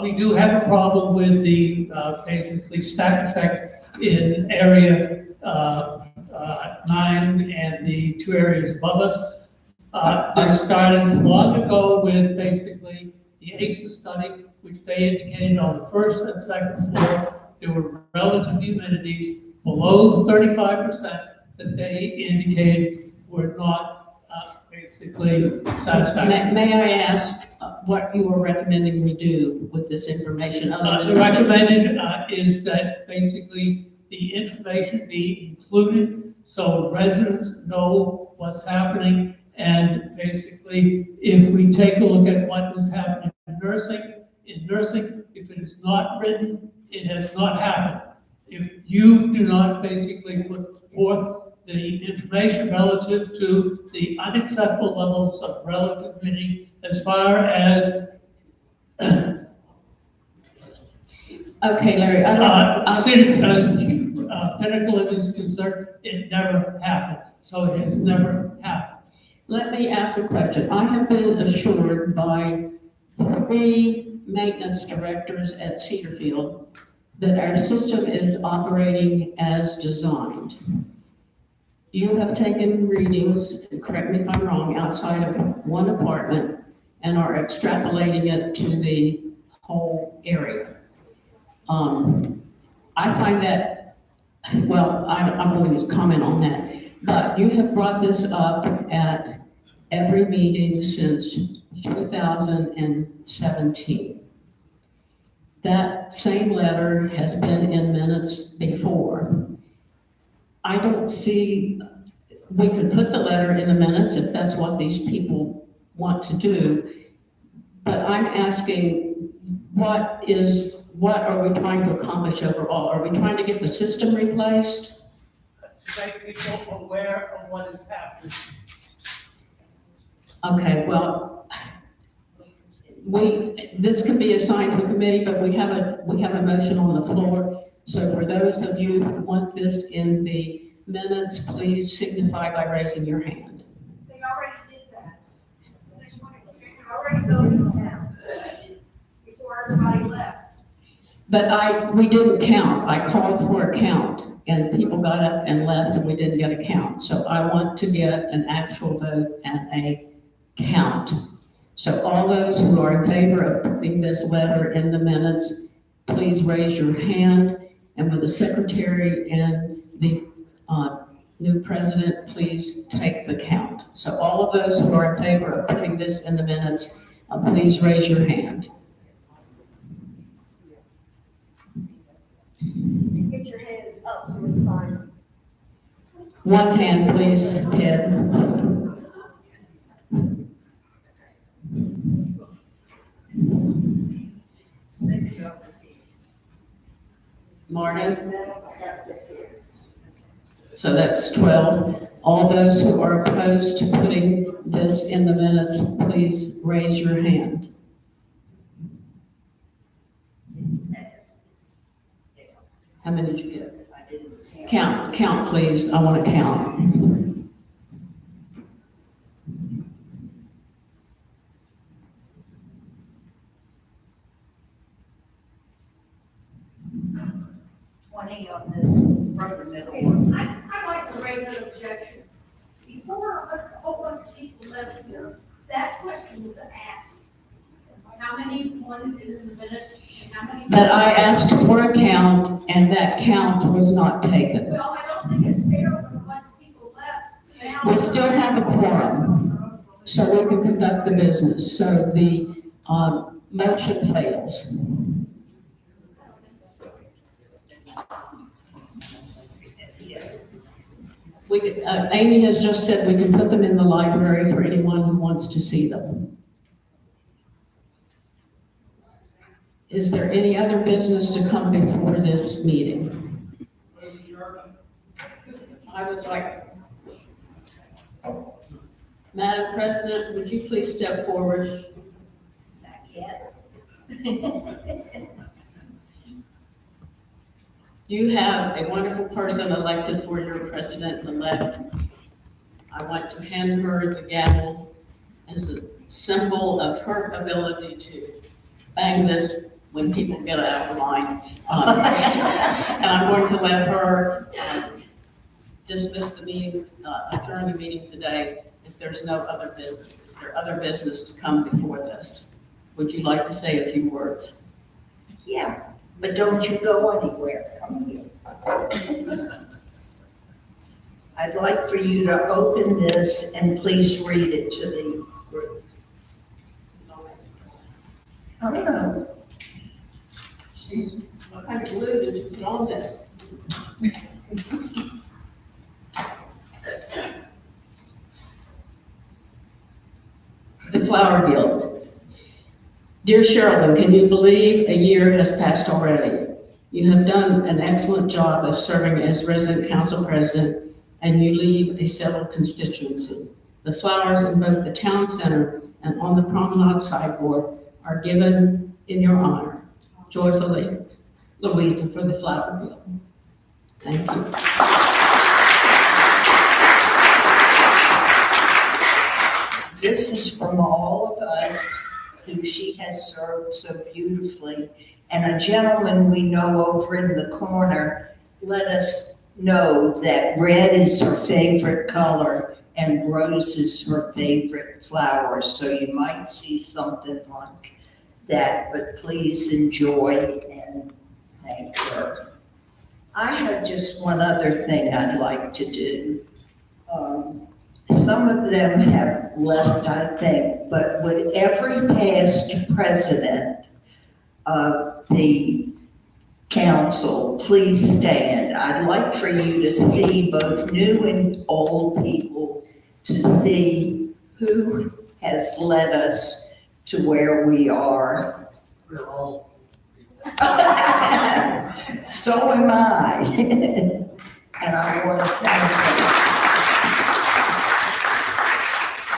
we do have a problem with the basically stack effect in area 9 and the 2 areas above us. This started long ago with basically the ACES study, which they indicated on the first and second floor, there were relative humidities below 35% that they indicated were not basically satisfactory. May I ask what you are recommending we do with this information? The recommended is that basically the information be included so residents know what's happening. And basically, if we take a look at what is happening in nursing, if it is not written, it has not happened. If you do not basically put forth the information relative to the unacceptable levels of relative humidity as far as okay, Larry, Pinnacle Living is concerned, it never happened. So it has never happened. let me ask a question. I have been assured by 3 maintenance directors at Cedarfield that our system is operating as designed. You have taken readings, correct me if I'm wrong, outside of one apartment and are extrapolating it to the whole area. I find that, well, I'm going to comment on that, but you have brought this up at every meeting since 2017. That same letter has been in minutes before. I don't see, we could put the letter in the minutes if that's what these people want to do, but I'm asking, what are we trying to accomplish overall? Are we trying to get the system replaced? To make people aware of what is happening. Okay, well, this could be assigned to a committee, but we have a motion on the floor. So for those of you who want this in the minutes, please signify by raising your hand. They already did that. They already voted on that before everybody left. But we didn't count. I called for a count and people got up and left and we didn't get a count. So I want to get an actual vote and a count. So all those who are in favor of putting this letter in the minutes, please raise your hand. And with the secretary and the new president, please take the count. So all of those who are in favor of putting this in the minutes, please raise your hand. Get your hands up so we can find. One hand, please, Ted. Marty? So that's 12. All those who are opposed to putting this in the minutes, please raise your hand. How many did you get? Count, please. I want to count. On this from the middle one. I'd like to raise an objection. Before a whole bunch of people left here, that question was asked. How many wanted it in the minutes, and how many? But I asked for a count, and that count was not taken. Well, I don't think it's fair when a bunch of people left. Now- We still have a quorum, so we can conduct the business. So the motion fails. Amy has just said we can put them in the library for anyone who wants to see them. Is there any other business to come before this meeting? I would like, Madam President, would you please step forward? Not yet. You have a wonderful person elected for your president-elect. I want to hand her the gavel as a symbol of her ability to bang this when people get out of line. And I'm going to let her dismiss the meeting, adjourn the meeting today if there's no other business. Is there other business to come before this? Would you like to say a few words? Yeah, but don't you go anywhere. Come here. I'd like for you to open this and please read it to the group. I don't know. She's, what kind of glue did you put on this? The Flower Guild. Dear Sherilyn, can you believe a year has passed already? You have done an excellent job of serving as resident council president, and you leave a settled constituency. The flowers in both the town center and on the promenade sideboard are given in your honor. Joyfully, Louisa for the Flower Guild. Thank you. This is from all of us who she has served so beautifully. And a gentleman we know over in the corner let us know that red is her favorite color and rose is her favorite flower. So you might see something like that, but please enjoy and thank her. I have just one other thing I'd like to do. Some of them have left, I think, but would every past president of the council please stand? I'd like for you to see both new and old people to see who has led us to where we are. We're all. So am I. And I want to thank